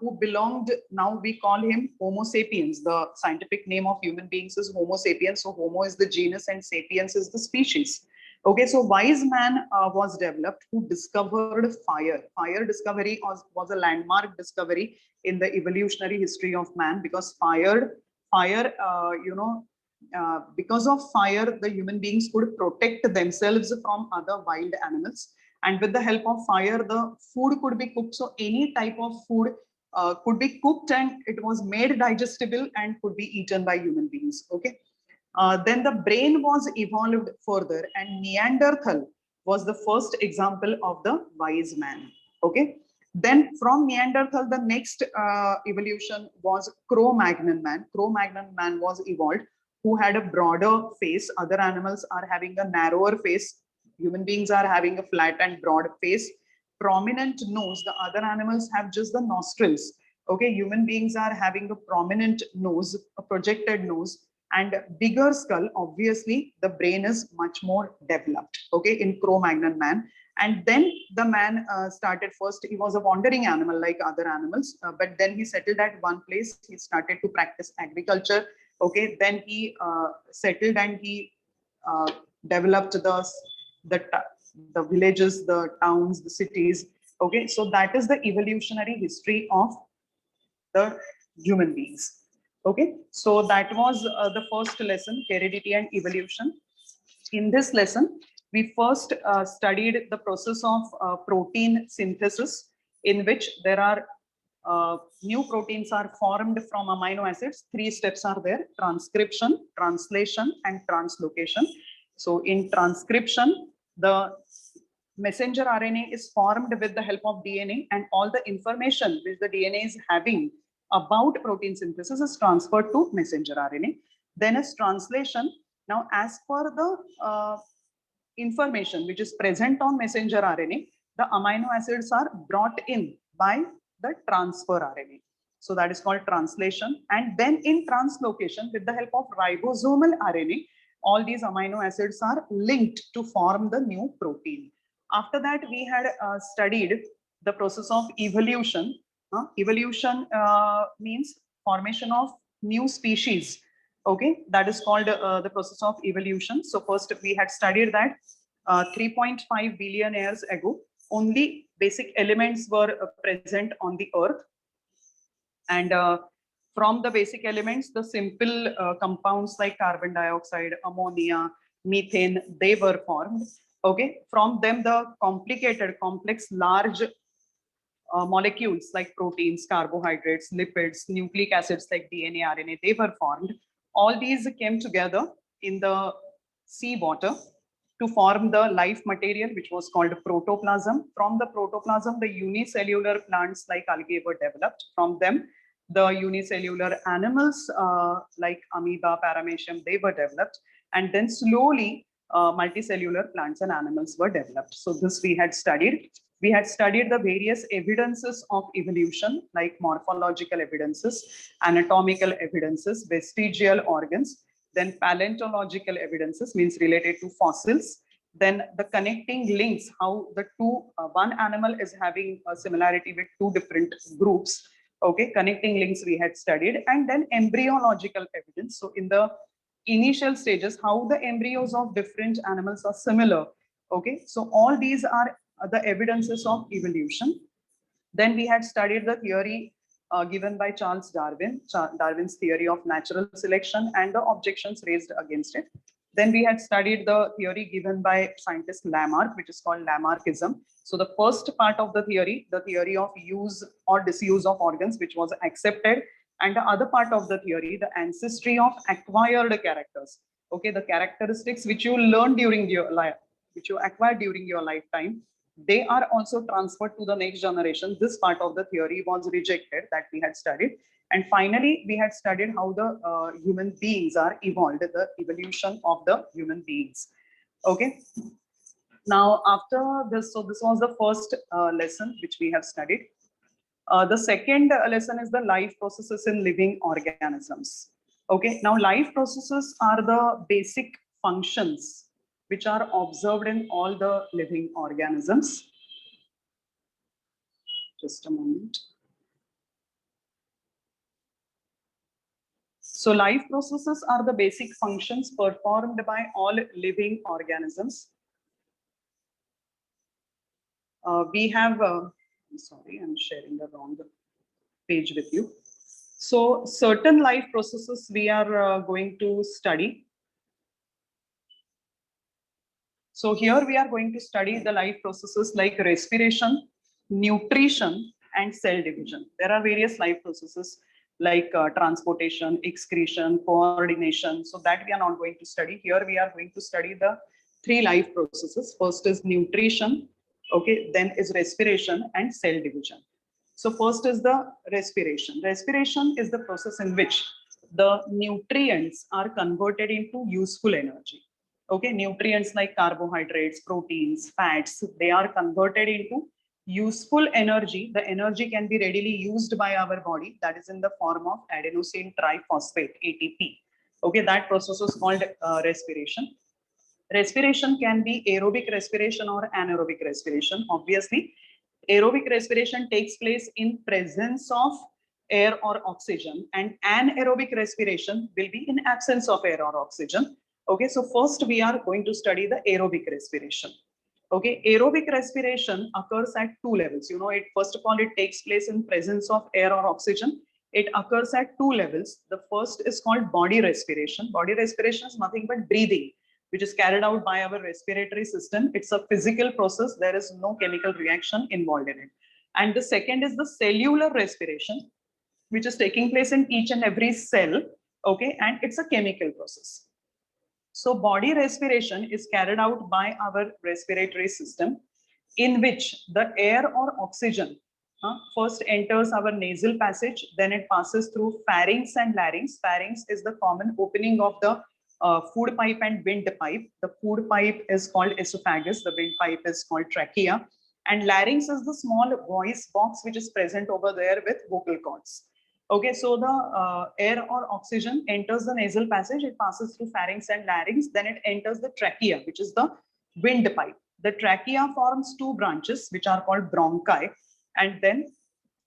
who belonged, now we call him Homo sapiens. The scientific name of human beings is Homo sapiens. So Homo is the genus and sapiens is the species. Okay, so wise man was developed who discovered fire. Fire discovery was a landmark discovery in the evolutionary history of man, because fire, because of fire, the human beings could protect themselves from other wild animals. And with the help of fire, the food could be cooked. So any type of food could be cooked and it was made digestible and could be eaten by human beings. Okay. Then the brain was evolved further, and Neanderthal was the first example of the wise man. Okay. Then from Neanderthal, the next evolution was Cro-Magnon man. Cro-Magnon man was evolved, who had a broader face. Other animals are having a narrower face. Human beings are having a flat and broad face. Prominent nose. The other animals have just the nostrils. Okay, human beings are having a prominent nose, a projected nose, and bigger skull. Obviously the brain is much more developed, okay, in Cro-Magnon man. And then the man started, first he was a wandering animal like other animals, but then he settled at one place. He started to practice agriculture. Okay, then he settled and he developed the villages, the towns, the cities. Okay, so that is the evolutionary history of the human beings. Okay, so that was the first lesson, heredity and evolution. In this lesson, we first studied the process of protein synthesis, in which there are new proteins are formed from amino acids. Three steps are there: transcription, translation, and translocation. So in transcription, the messenger RNA is formed with the help of DNA, and all the information which the DNA is having about protein synthesis is transferred to messenger RNA. Then is translation. Now, as per the information which is present on messenger RNA, the amino acids are brought in by the transfer RNA. So that is called translation. And then in translocation, with the help of ribosomal RNA, all these amino acids are linked to form the new protein. After that, we had studied the process of evolution. Evolution means formation of new species. Okay, that is called the process of evolution. So first we had studied that 3.5 billion years ago, only basic elements were present on the earth. And From the basic elements, the simple compounds like carbon dioxide, ammonia, methane, they were formed. Okay, from them the complicated, complex, large molecules like proteins, carbohydrates, lipids, nucleic acids like DNA, RNA, they were formed. All these came together in the seawater to form the life material, which was called protoplasm. From the protoplasm, the unicellular plants like algae were developed. From them, the unicellular animals like amoeba, paramecium, they were developed. And then slowly, multicellular plants and animals were developed. So this we had studied. We had studied the various evidences of evolution, like morphological evidences, anatomical evidences, vestigial organs, then paleontological evidences, means related to fossils, then the connecting links, how the one animal is having a similarity with two different groups. Okay, connecting links we had studied, and then embryological evidence. So in the initial stages, how the embryos of different animals are similar. Okay, so all these are the evidences of evolution. Then we had studied the theory given by Charles Darwin, Darwin's theory of natural selection and the objections raised against it. Then we had studied the theory given by scientist Lamarck, which is called Lamarckism. So the first part of the theory of use or disuse of organs, which was accepted, and the other part of the theory, the ancestry of acquired characters. Okay, the characteristics which you learn during your life, which you acquire during your lifetime, they are also transferred to the next generation. This part of the theory was rejected that we had studied. And finally, we had studied how the human beings are evolved, the evolution of the human beings. Okay. Now, after this, so this was the first lesson which we have studied. The second lesson is the life processes in living organisms. Okay. Now, life processes are the basic functions which are observed in all the living organisms. Just a moment. So life processes are the basic functions performed by all living organisms. We have, sorry, I'm sharing the wrong page with you. So certain life processes we are going to study. So here we are going to study the life processes like respiration, nutrition, and cell division. There are various life processes like transportation, excretion, coordination. So that we are not going to study. Here we are going to study the three life processes. First is nutrition, okay, then is respiration and cell division. So first is the respiration. Respiration is the process in which the nutrients are converted into useful energy. Okay, nutrients like carbohydrates, proteins, fats, they are converted into useful energy. The energy can be readily used by our body. That is in the form of adenosine triphosphate, ATP. Okay, that process is called respiration. Respiration can be aerobic respiration or anaerobic respiration. Obviously, aerobic respiration takes place in presence of air or oxygen, and anaerobic respiration will be in absence of air or oxygen. Okay, so first we are going to study the aerobic respiration. Okay, aerobic respiration occurs at two levels. You know, it first of all, it takes place in presence of air or oxygen. It occurs at two levels. The first is called body respiration. Body respiration is nothing but breathing, which is carried out by our respiratory system. It's a physical process. There is no chemical reaction involved in it. And the second is the cellular respiration, which is taking place in each and every cell. Okay, and it's a chemical process. So body respiration is carried out by our respiratory system, in which the air or oxygen first enters our nasal passage, then it passes through pharynx and larynx. Pharynx is the common opening of the food pipe and windpipe. The food pipe is called esophagus, the windpipe is called trachea, and larynx is the small voice box which is present over there with vocal cords. Okay, so the air or oxygen enters the nasal passage, it passes through pharynx and larynx, then it enters the trachea, which is the windpipe. The trachea forms two branches, which are called bronchi, and then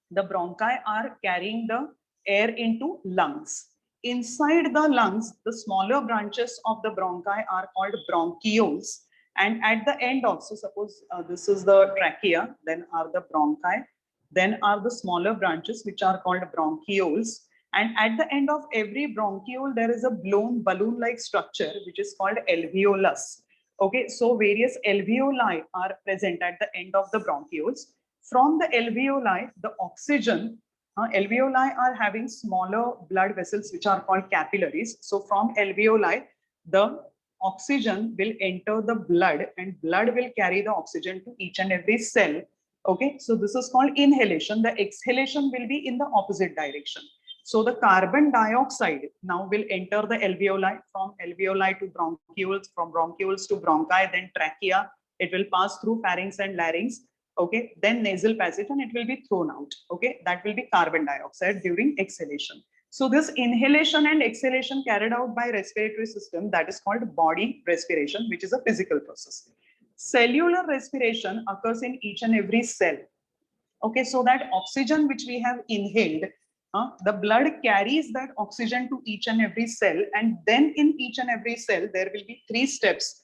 the bronchi are carrying the air into lungs. Inside the lungs, the smaller branches of the bronchi are called bronchioles, and at the end also, suppose this is the trachea, then are the bronchi, then are the smaller branches which are called bronchioles, And at the end of every bronchiole, there is a blown balloon-like structure, which is called alveolus. Okay, so various alveoli are present at the end of the bronchioles. From the alveoli, the oxygen, alveoli are having smaller blood vessels, which are called capillaries. So from alveoli, the oxygen will enter the blood and blood will carry the oxygen to each and every cell. Okay, so this is called inhalation. The exhalation will be in the opposite direction. So the carbon dioxide now will enter the alveoli, from alveoli to bronchioles, from bronchioles to bronchi, then trachea. It will pass through pharynx and larynx. Okay, then nasal passage, and it will be thrown out. Okay, that will be carbon dioxide during exhalation. So this inhalation and exhalation carried out by respiratory system, that is called body respiration, which is a physical process. Cellular respiration occurs in each and every cell. Okay, so that oxygen which we have inhaled, the blood carries that oxygen to each and every cell, and then in each and every cell there will be three steps.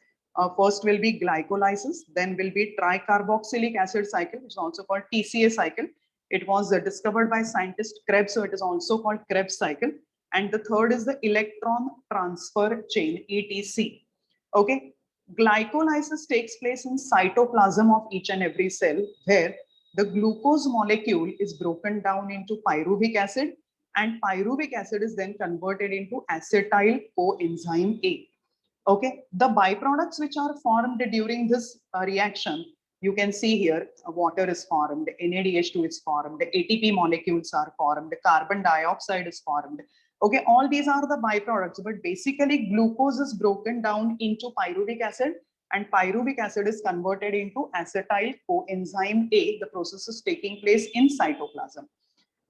First will be glycolysis, then will be tricarboxylic acid cycle, which is also called TCA cycle. It was discovered by scientist Krebs, so it is also called Krebs cycle. And the third is the electron transfer chain, ETC. Okay, glycolysis takes place in cytoplasm of each and every cell, where the glucose molecule is broken down into pyruvic acid, and pyruvic acid is then converted into acetyl coenzyme A. Okay, the byproducts which are formed during this reaction, you can see here, water is formed, NADH2 is formed, the ATP molecules are formed, carbon dioxide is formed. Okay, all these are the byproducts, but basically glucose is broken down into pyruvic acid, and pyruvic acid is converted into acetyl coenzyme A. The process is taking place in cytoplasm.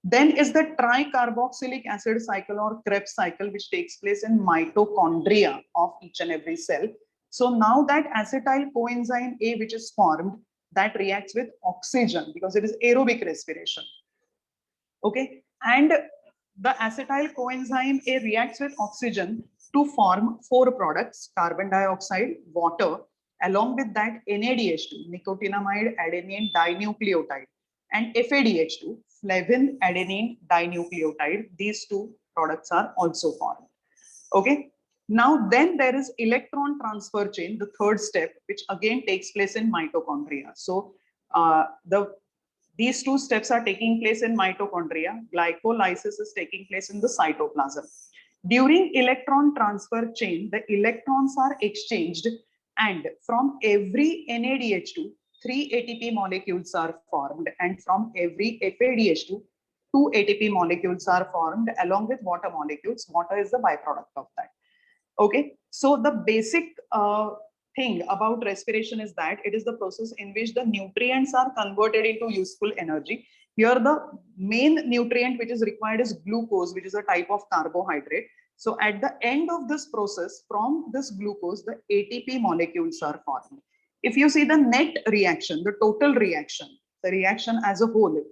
Then is the tricarboxylic acid cycle or Krebs cycle, which takes place in mitochondria of each and every cell. So now that acetyl coenzyme A, which is formed, that reacts with oxygen because it is aerobic respiration. Okay, and the acetyl coenzyme A reacts with oxygen to form four products: carbon dioxide, water, along with that NADH2, nicotinamide adenine dinucleotide, and FADH2, flavin adenine dinucleotide. These two products are also formed. Okay. Now then there is electron transfer chain, the third step, which again takes place in mitochondria. So these two steps are taking place in mitochondria. Glycolysis is taking place in the cytoplasm. During electron transfer chain, the electrons are exchanged, and from every NADH2, 3 ATP molecules are formed, and from every FADH2, 2 ATP molecules are formed along with water molecules. Water is the byproduct of that. Okay, so the basic thing about respiration is that it is the process in which the nutrients are converted into useful energy. Here the main nutrient which is required is glucose, which is a type of carbohydrate. So at the end of this process, from this glucose, the ATP molecules are formed. If you see the net reaction, the total reaction, the reaction as a whole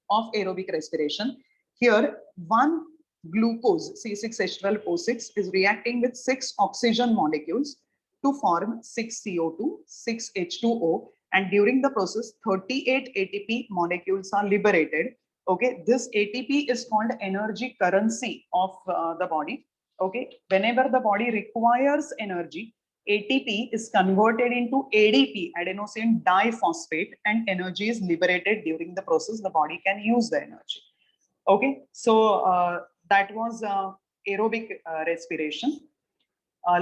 of aerobic respiration, here one glucose C6H12O6 is reacting with 6 oxygen molecules to form 6 CO2, 6 H2O, and during the process 38 ATP molecules are liberated. Okay, this ATP is called energy currency of the body. Okay, whenever the body requires energy, ATP is converted into ADP, adenosine diphosphate, and energy is liberated during the process. The body can use the energy. Okay, so that was aerobic respiration.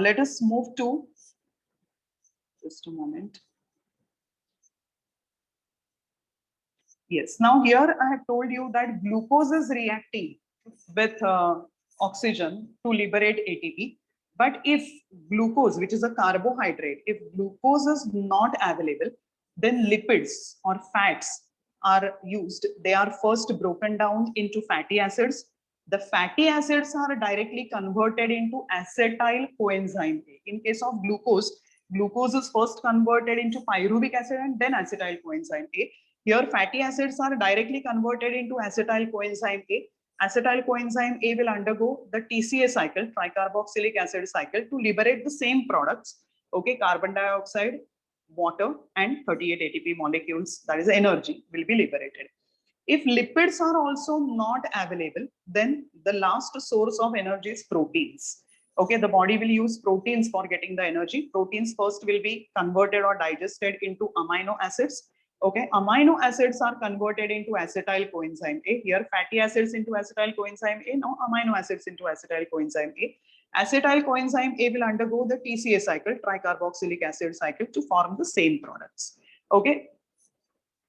Let us move to, just a moment. Yes, now here I have told you that glucose is reacting with oxygen to liberate ATP. But if glucose, which is a carbohydrate, if glucose is not available, then lipids or fats are used. They are first broken down into fatty acids. The fatty acids are directly converted into acetyl coenzyme A. In case of glucose, glucose is first converted into pyruvic acid and then acetyl coenzyme A. Here, fatty acids are directly converted into acetyl coenzyme A. Acetyl coenzyme A will undergo the TCA cycle, tricarboxylic acid cycle, to liberate the same products. Okay, carbon dioxide, water, and 38 ATP molecules, that is energy, will be liberated. If lipids are also not available, then the last source of energy is proteins. Okay, the body will use proteins for getting the energy. Proteins first will be converted or digested into amino acids. Okay, amino acids are converted into acetyl coenzyme A. Here, fatty acids into acetyl coenzyme A. Now, amino acids into acetyl coenzyme A. Acetyl coenzyme A will undergo the TCA cycle, tricarboxylic acid cycle, to form the same products. Okay.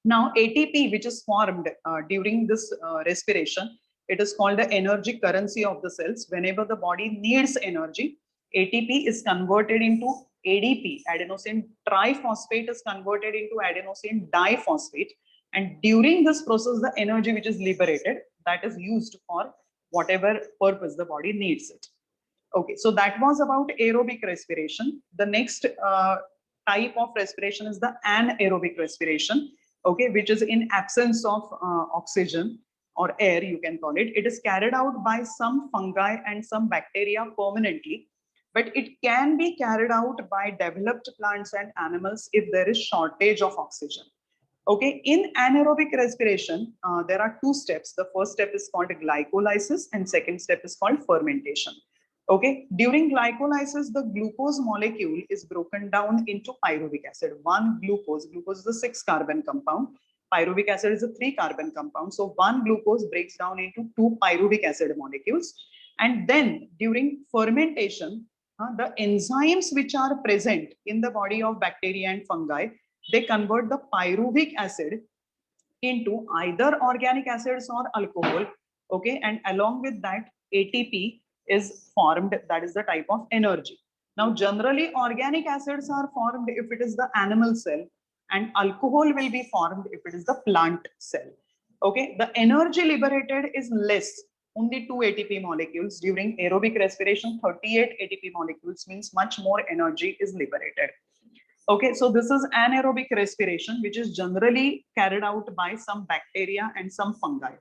Now, ATP, which is formed during this respiration, it is called the energy currency of the cells. Whenever the body needs energy, ATP is converted into ADP, adenosine triphosphate is converted into adenosine diphosphate. And during this process, the energy which is liberated, that is used for whatever purpose the body needs it. Okay, so that was about aerobic respiration. The next type of respiration is the anaerobic respiration, okay, which is in absence of oxygen or air, you can call it. It is carried out by some fungi and some bacteria permanently, but it can be carried out by developed plants and animals if there is shortage of oxygen. Okay, in anaerobic respiration, there are two steps. The first step is called glycolysis and second step is called fermentation. Okay, during glycolysis, the glucose molecule is broken down into pyruvic acid. One glucose is a 6-carbon compound. Pyruvic acid is a 3-carbon compound. So one glucose breaks down into 2 pyruvic acid molecules. And then during fermentation, the enzymes which are present in the body of bacteria and fungi, they convert the pyruvic acid into either organic acids or alcohol. Okay, and along with that, ATP is formed. That is the type of energy. Now, generally, organic acids are formed if it is the animal cell, and alcohol will be formed if it is the plant cell. Okay, the energy liberated is less, only 2 ATP molecules. During aerobic respiration, 38 ATP molecules, means much more energy is liberated. Okay, so this is anaerobic respiration, which is generally carried out by some bacteria and some fungi.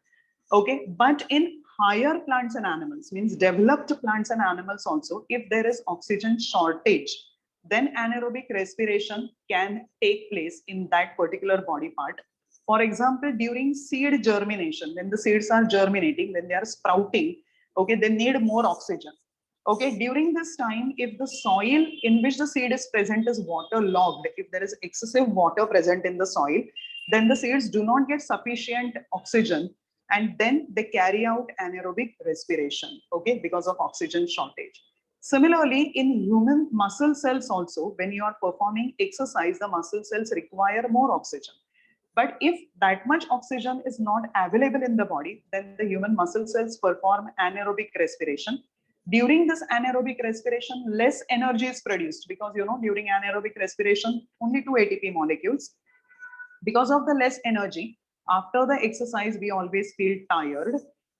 Okay, but in higher plants and animals, means developed plants and animals also, if there is oxygen shortage, then anaerobic respiration can take place in that particular body part. For example, during seed germination, when the seeds are germinating, when they are sprouting, okay, they need more oxygen. Okay, during this time, if the soil in which the seed is present is waterlogged, if there is excessive water present in the soil, then the seeds do not get sufficient oxygen, and then they carry out anaerobic respiration, okay, because of oxygen shortage. Similarly, in human muscle cells also, when you are performing exercise, the muscle cells require more oxygen. But if that much oxygen is not available in the body, then the human muscle cells perform anaerobic respiration. During this anaerobic respiration, less energy is produced because, you know, during anaerobic respiration, only 2 ATP molecules. Because of the less energy, after the exercise, we always feel tired.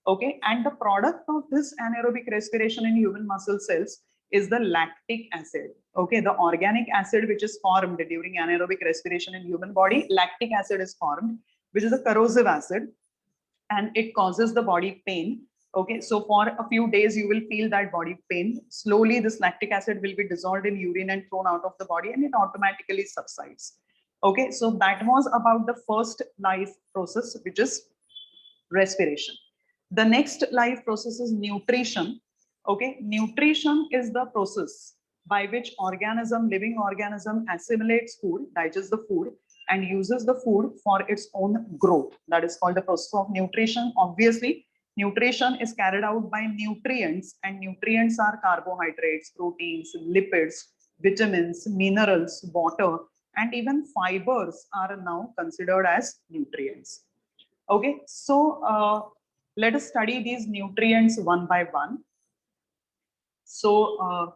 Okay, and the product of this anaerobic respiration in human muscle cells is the lactic acid. Okay, the organic acid which is formed during anaerobic respiration in human body, lactic acid is formed, which is a corrosive acid, and it causes the body pain. Okay, so for a few days you will feel that body pain. Slowly this lactic acid will be dissolved in urine and thrown out of the body, and it automatically subsides. Okay, so that was about the first life process, which is respiration. The next life process is nutrition. Okay, nutrition is the process by which living organism assimilates food, digests the food, and uses the food for its own growth. That is called the process of nutrition. Obviously, nutrition is carried out by nutrients, and nutrients are carbohydrates, proteins, lipids, vitamins, minerals, water, and even fibers are now considered as nutrients. Okay, so let us study these nutrients one by one. So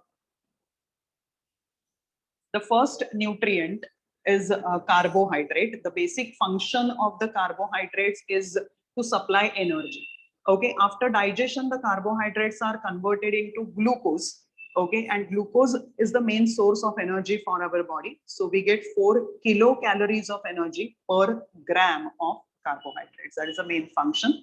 the first nutrient is carbohydrate. The basic function of the carbohydrates is to supply energy. Okay, after digestion, the carbohydrates are converted into glucose. Okay, and glucose is the main source of energy for our body. So we get 4 kilocalories of energy per gram of carbohydrates. That is the main function.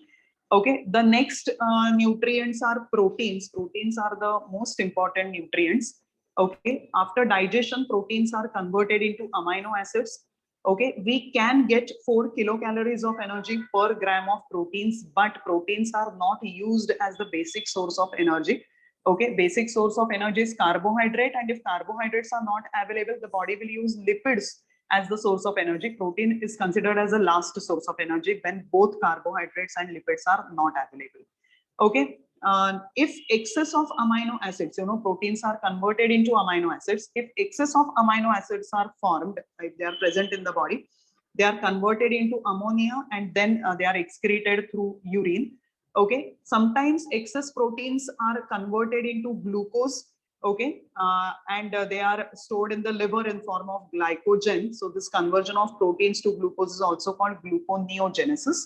Okay, the next nutrients are proteins. Proteins are the most important nutrients. Okay, after digestion, proteins are converted into amino acids. Okay, we can get 4 kilocalories of energy per gram of proteins, but proteins are not used as the basic source of energy. Okay, basic source of energy is carbohydrate, and if carbohydrates are not available, the body will use lipids as the source of energy. Protein is considered as a last source of energy when both carbohydrates and lipids are not available. Okay, if excess of amino acids, proteins are converted into amino acids. If excess of amino acids are formed, if they are present in the body, they are converted into ammonia, and then they are excreted through urine. Okay, sometimes excess proteins are converted into glucose. Okay, they are stored in the liver in form of glycogen. So this conversion of proteins to glucose is also called gluconeogenesis.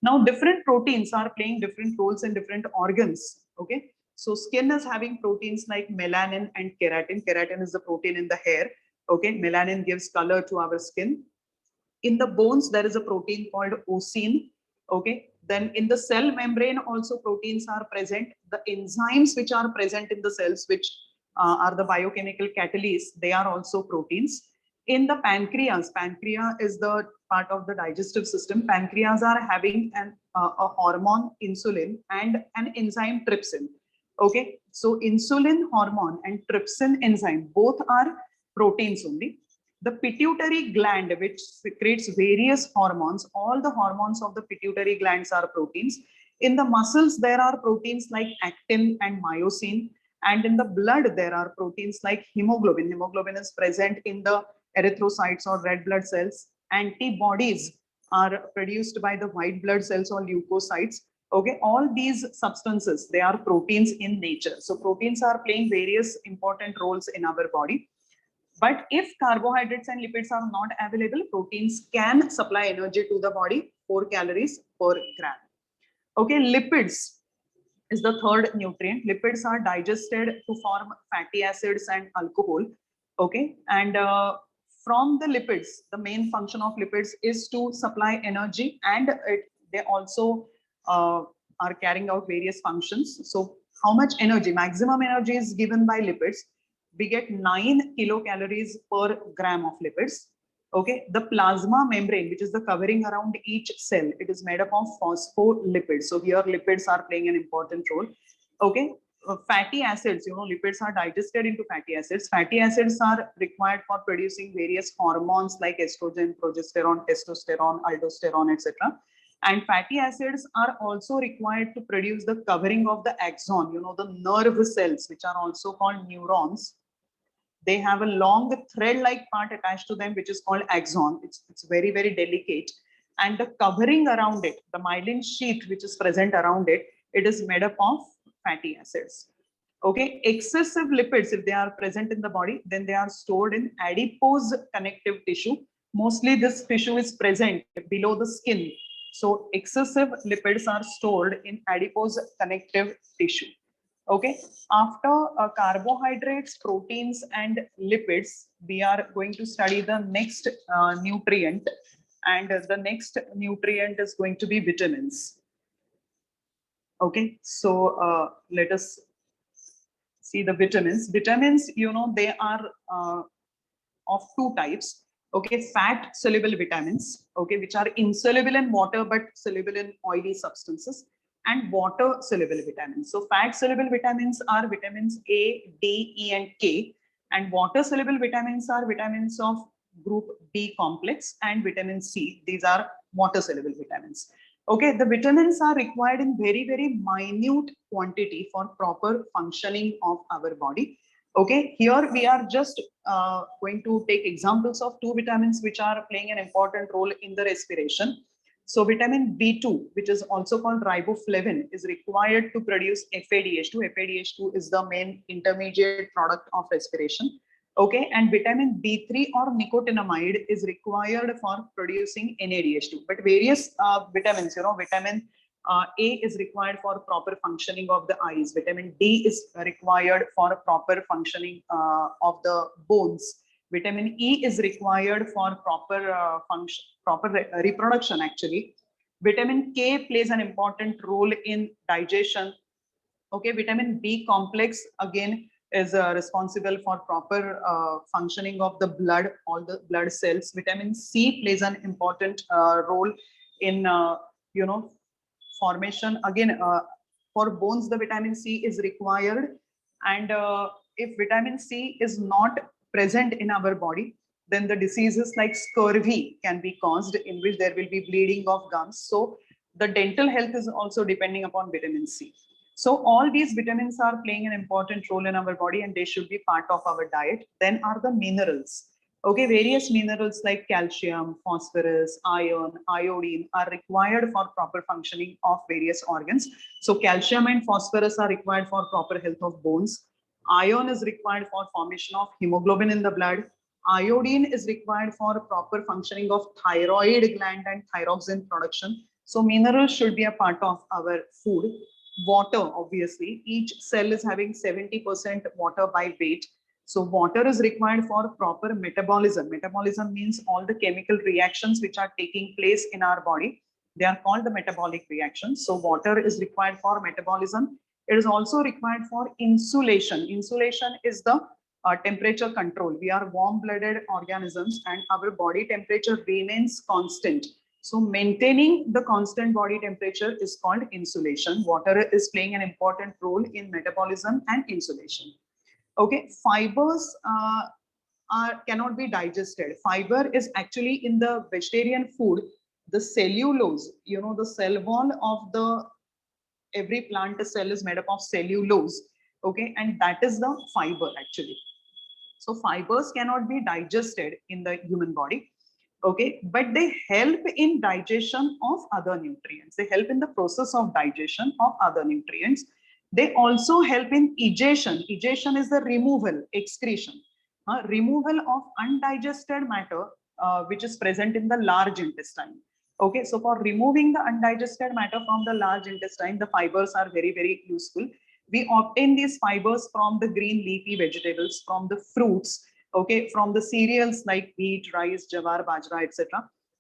Now, different proteins are playing different roles in different organs. Okay, so skin is having proteins like melanin and keratin. Keratin is the protein in the hair. Okay, melanin gives color to our skin. In the bones, there is a protein called osine. Okay, then in the cell membrane, also proteins are present. The enzymes which are present in the cells, which are the biochemical catalysts, they are also proteins. In the pancreas, pancreas is the part of the digestive system. Pancreas are having a hormone insulin and an enzyme trypsin. Okay, so insulin hormone and trypsin enzyme both are proteins only. The pituitary gland, which secretes various hormones, all the hormones of the pituitary glands are proteins. In the muscles, there are proteins like actin and myosin. And in the blood, there are proteins like hemoglobin. Hemoglobin is present in the erythrocytes or red blood cells. Antibodies are produced by the white blood cells or leukocytes. Okay, all these substances, they are proteins in nature. So proteins are playing various important roles in our body. But if carbohydrates and lipids are not available, proteins can supply energy to the body, 4 calories per gram. Okay, lipids is the third nutrient. Lipids are digested to form fatty acids and alcohol. Okay, and from the lipids, the main function of lipids is to supply energy, and they also are carrying out various functions. So how much energy, maximum energy is given by lipids? We get 9 kilocalories per gram of lipids. Okay, the plasma membrane, which is the covering around each cell, it is made up of phospholipids. So here lipids are playing an important role. Okay, fatty acids, lipids are digested into fatty acids. Fatty acids are required for producing various hormones like estrogen, progesterone, testosterone, aldosterone, etc. And fatty acids are also required to produce the covering of the axon, the nerve cells, which are also called neurons. They have a long thread-like part attached to them, which is called axon. It's very, very delicate. And the covering around it, the myelin sheath, which is present around it, it is made up of fatty acids. Okay, excessive lipids, if they are present in the body, then they are stored in adipose connective tissue. Mostly this tissue is present below the skin. So excessive lipids are stored in adipose connective tissue. Okay, after carbohydrates, proteins, and lipids, we are going to study the next nutrient, and the next nutrient is going to be vitamins. Okay, so let us see the vitamins. Vitamins, they are of two types. Okay, fat soluble vitamins, okay, which are insoluble in water but soluble in oily substances, and water soluble vitamins. So fat soluble vitamins are vitamins A, D, E, and K, and water soluble vitamins are vitamins of group B complex and vitamin C. These are water soluble vitamins. Okay, the vitamins are required in very, very minute quantity for proper functioning of our body. Okay, here we are just going to take examples of two vitamins which are playing an important role in the respiration. So vitamin B2, which is also called riboflavin, is required to produce FADH2. FADH2 is the main intermediate product of respiration. Okay, and vitamin B3 or nicotinamide is required for producing NADH2. But various vitamins, vitamin A is required for proper functioning of the eyes. Vitamin D is required for proper functioning of the bones. Vitamin E is required for proper function, proper reproduction actually. Vitamin K plays an important role in digestion. Okay, vitamin B complex again is responsible for proper functioning of the blood, all the blood cells. Vitamin C plays an important role in, you know, formation. Again, for bones, the vitamin C is required. And if vitamin C is not present in our body, then the diseases like scurvy can be caused, in which there will be bleeding of gums. So the dental health is also depending upon vitamin C. So all these vitamins are playing an important role in our body, and they should be part of our diet. Then are the minerals. Okay, various minerals like calcium, phosphorus, iron, iodine are required for proper functioning of various organs. So calcium and phosphorus are required for proper health of bones. Iron is required for formation of hemoglobin in the blood. Iodine is required for proper functioning of thyroid gland and thyroxine production. So minerals should be a part of our food. Water, obviously, each cell is having 70% water by weight. So water is required for proper metabolism. Metabolism means all the chemical reactions which are taking place in our body. They are called the metabolic reactions. So water is required for metabolism. It is also required for insulation. Insulation is the temperature control. We are warm-blooded organisms and our body temperature remains constant. So maintaining the constant body temperature is called insulation. Water is playing an important role in metabolism and insulation. Okay, fibers cannot be digested. Fiber is actually in the vegetarian food. The cellulose, you know, the cell wall of the every plant cell is made up of cellulose. Okay, and that is the fiber actually. So fibers cannot be digested in the human body. Okay, but they help in digestion of other nutrients. They help in the process of digestion of other nutrients. They also help in egestion. Egestion is the removal, excretion, removal of undigested matter which is present in the large intestine. Okay, so for removing the undigested matter from the large intestine, the fibers are very, very useful. We obtain these fibers from the green leafy vegetables, from the fruits, okay, from the cereals like wheat, rice, jawar, bajra, etc.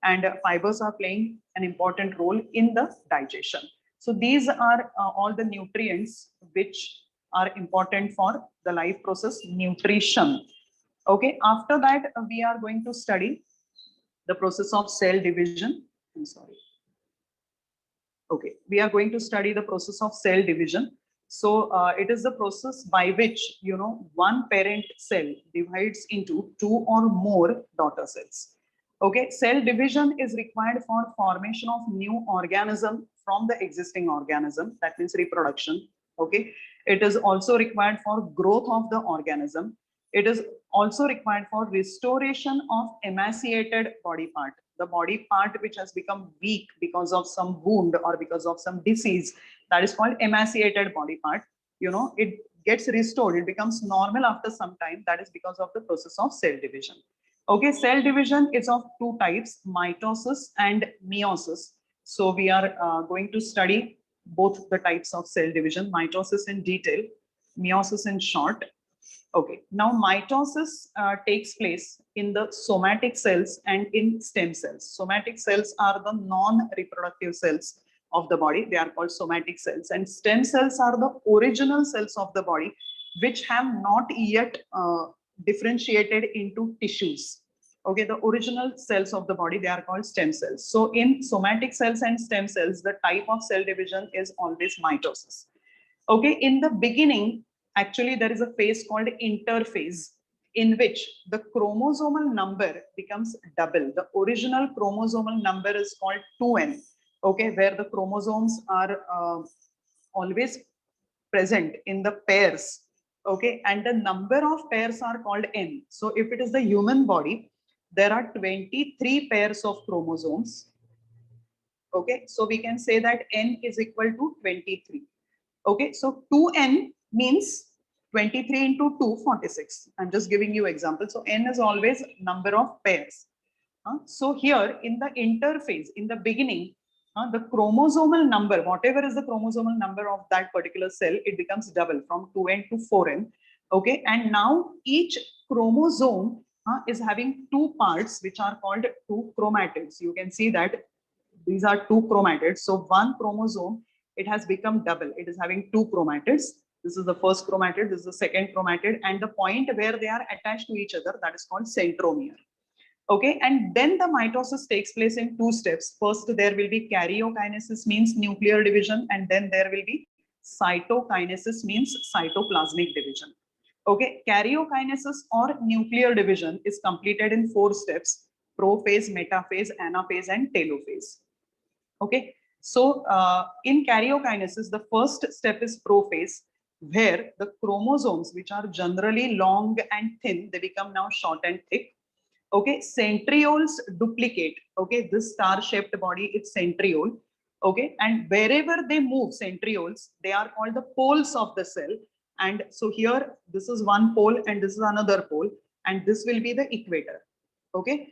And fibers are playing an important role in the digestion. So these are all the nutrients which are important for the life process, nutrition. Okay, after that, we are going to study the process of cell division. I'm sorry. Okay, we are going to study the process of cell division. So it is the process by which, you know, one parent cell divides into two or more daughter cells. Okay, cell division is required for formation of new organism from the existing organism. That means reproduction. Okay, it is also required for growth of the organism. It is also required for restoration of emaciated body part. The body part which has become weak because of some wound or because of some disease, that is called emaciated body part. You know, it gets restored, it becomes normal after some time. That is because of the process of cell division. Okay, cell division is of two types, mitosis and meiosis. So we are going to study both the types of cell division, mitosis in detail, meiosis in short. Okay, now mitosis takes place in the somatic cells and in stem cells. Somatic cells are the non-reproductive cells of the body. They are called somatic cells, and stem cells are the original cells of the body which have not yet differentiated into tissues. Okay, the original cells of the body, they are called stem cells. So in somatic cells and stem cells, the type of cell division is always mitosis. Okay, in the beginning, actually there is a phase called interphase in which the chromosomal number becomes double. The original chromosomal number is called 2n, okay, where the chromosomes are always present in the pairs, okay, and the number of pairs are called n. So if it is the human body, there are 23 pairs of chromosomes. Okay, so we can say that n is equal to 23. Okay, so 2n means 23 into 2, 46. I'm just giving you example. So n is always number of pairs. So here in the interphase, in the beginning, the chromosomal number, whatever is the chromosomal number of that particular cell, it becomes double from 2n to 4n. Okay, and now each chromosome is having two parts which are called two chromatids. You can see that these are two chromatids. So one chromosome, it has become double. It is having two chromatids. This is the first chromatid, this is the second chromatid, and the point where they are attached to each other, that is called centromere. Okay, and then the mitosis takes place in two steps. First, there will be karyokinesis, means nuclear division, and then there will be cytokinesis, means cytoplasmic division. Okay, karyokinesis or nuclear division is completed in 4 steps: prophase, metaphase, anaphase, and telophase. Okay, so in karyokinesis, the first step is prophase, where the chromosomes, which are generally long and thin, they become now short and thick. Okay, centrioles duplicate. Okay, this star-shaped body is centriole. Okay, and wherever they move, centrioles, they are called the poles of the cell. And so here, this is one pole and this is another pole, and this will be the equator. Okay,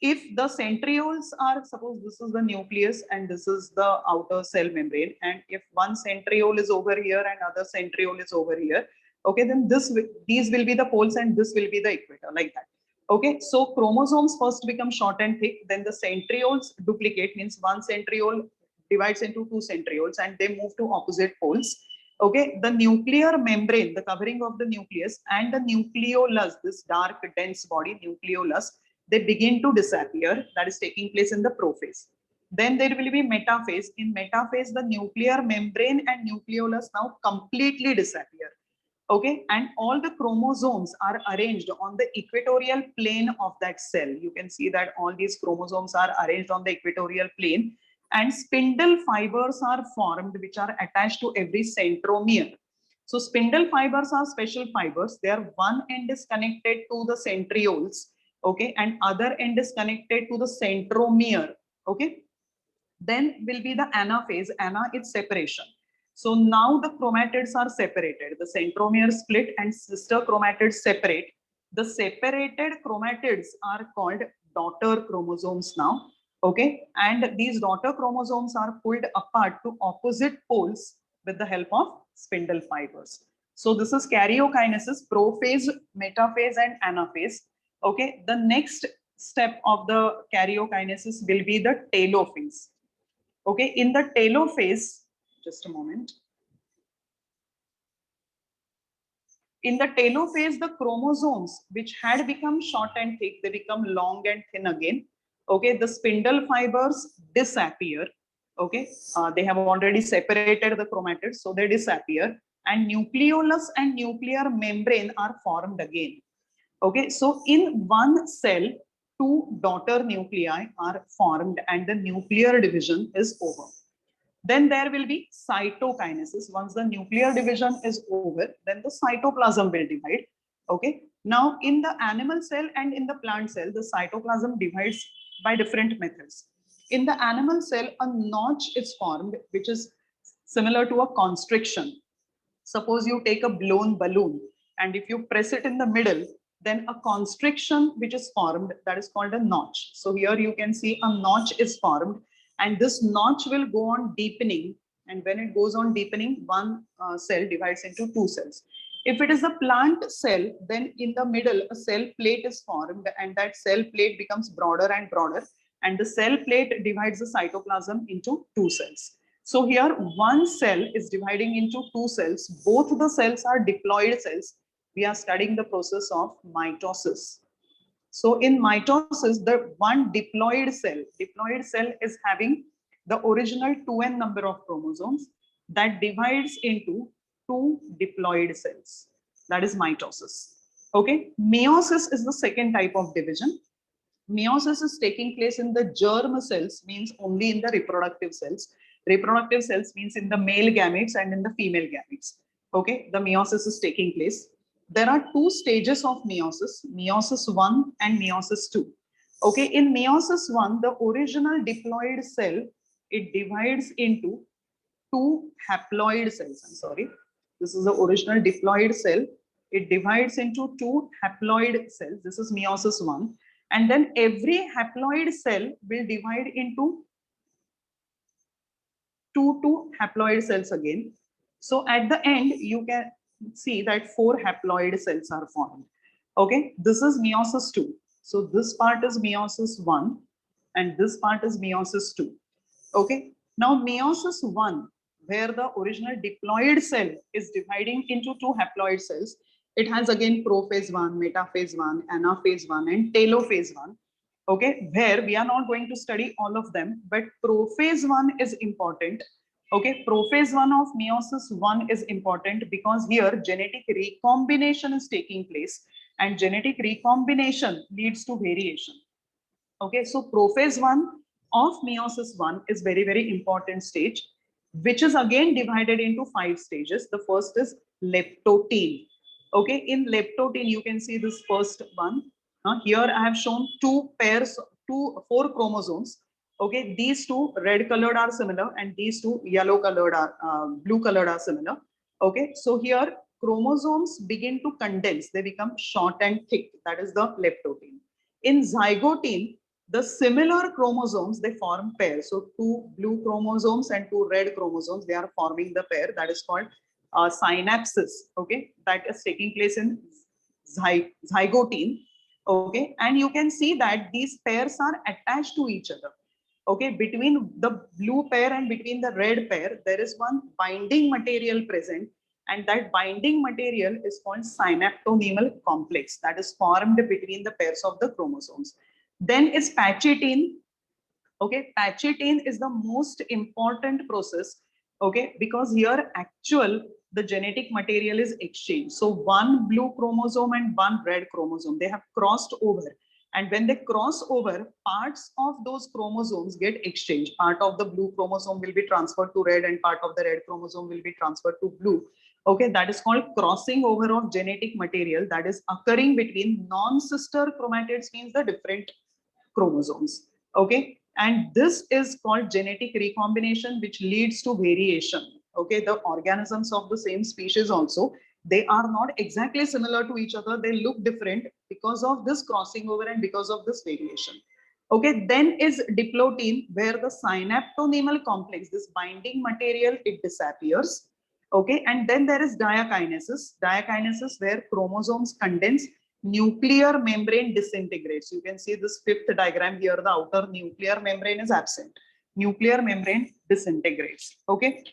if the centrioles are, suppose this is the nucleus and this is the outer cell membrane, and if one centriole is over here and other centriole is over here, okay, then these will be the poles and this will be the equator, like that. Okay, so chromosomes first become short and thick, then the centrioles duplicate, means one centriole divides into 2 centrioles and they move to opposite poles. Okay, the nuclear membrane, the covering of the nucleus, and the nucleolus, this dark dense body, nucleolus, they begin to disappear. That is taking place in the prophase. Then there will be metaphase. In metaphase, the nuclear membrane and nucleolus now completely disappear. Okay, and all the chromosomes are arranged on the equatorial plane of that cell. You can see that all these chromosomes are arranged on the equatorial plane, and spindle fibers are formed which are attached to every centromere. So spindle fibers are special fibers. Their one end is connected to the centrioles, okay, and other end is connected to the centromere. Okay, then will be the anaphase. Ana is separation. So now the chromatids are separated. The centromere split and sister chromatids separate. The separated chromatids are called daughter chromosomes now. Okay, and these daughter chromosomes are pulled apart to opposite poles with the help of spindle fibers. So this is karyokinesis, prophase, metaphase, and anaphase. Okay, the next step of the karyokinesis will be the telophase. Okay, in the telophase, just a moment. In the telophase, the chromosomes which had become short and thick, they become long and thin again. Okay, the spindle fibers disappear. Okay, they have already separated the chromatids, so they disappear. And nucleolus and nuclear membrane are formed again. Okay, so in one cell, 2 daughter nuclei are formed and the nuclear division is over. Then there will be cytokinesis. Once the nuclear division is over, then the cytoplasm will divide. Okay. Now, in the animal cell and in the plant cell, the cytoplasm divides by different methods. In the animal cell, a notch is formed, which is similar to a constriction. Suppose you take a blown balloon, and if you press it in the middle, then a constriction which is formed, that is called a notch. So here you can see a notch is formed, and this notch will go on deepening, and when it goes on deepening, one cell divides into 2 cells. If it is a plant cell, then in the middle a cell plate is formed, and that cell plate becomes broader and broader, and the cell plate divides the cytoplasm into 2 cells. So here one cell is dividing into 2 cells. Both the cells are diploid cells. We are studying the process of mitosis. So in mitosis, the one diploid cell is having the original 2n number of chromosomes that divides into 2 diploid cells. That is mitosis. Okay, meiosis is the second type of division. Meiosis is taking place in the germ cells, means only in the reproductive cells. Reproductive cells means in the male gametes and in the female gametes. Okay, the meiosis is taking place. There are 2 stages of meiosis, meiosis 1 and meiosis 2. Okay, in meiosis 1, the original diploid cell, it divides into 2 haploid cells. I'm sorry. This is the original diploid cell. It divides into 2 haploid cells. This is meiosis 1. And then every haploid cell will divide into 2 haploid cells again. So at the end, you can see that 4 haploid cells are formed. Okay, this is meiosis 2. So this part is meiosis 1 and this part is meiosis 2. Okay, now meiosis 1, where the original diploid cell is dividing into two haploid cells. It has again prophase 1, metaphase 1, anaphase 1, and telophase 1. Okay, where we are not going to study all of them, but prophase 1 is important. Okay, prophase 1 of meiosis 1 is important because here genetic recombination is taking place, and genetic recombination leads to variation. Okay, so prophase 1 of meiosis 1 is very, very important stage, which is again divided into 5 stages. The first is leptotene. Okay, in leptotene, you can see this first one. Here I have shown two pairs, four chromosomes. Okay, these two red colored are similar, and these two yellow colored are blue colored are similar. Okay, so here chromosomes begin to condense, they become short and thick. That is the leptotene. In zygotene, the similar chromosomes, they form pairs. So two blue chromosomes and two red chromosomes, they are forming the pair. That is called synapsis. Okay, that is taking place in zygotene. Okay, and you can see that these pairs are attached to each other. Okay, between the blue pair and between the red pair, there is one binding material present, and that binding material is called synaptonemal complex that is formed between the pairs of the chromosomes. Then is pachytene. Okay, pachytene is the most important process. Okay, because here the genetic material is exchanged. So one blue chromosome and one red chromosome, they have crossed over. And when they cross over, parts of those chromosomes get exchanged. Part of the blue chromosome will be transferred to red, and part of the red chromosome will be transferred to blue. Okay, that is called crossing over of genetic material that is occurring between non-sister chromatids, means the different chromosomes. Okay, and this is called genetic recombination, which leads to variation. Okay, the organisms of the same species also, they are not exactly similar to each other, they look different because of this crossing over and because of this variation. Okay, then is diplotin, where the synaptonemal complex, this binding material, it disappears. Okay, and then there is diakinesis. Diakinesis, where chromosomes condense, nuclear membrane disintegrates. You can see this fifth diagram here, the outer nuclear membrane is absent. Nuclear membrane disintegrates. Okay,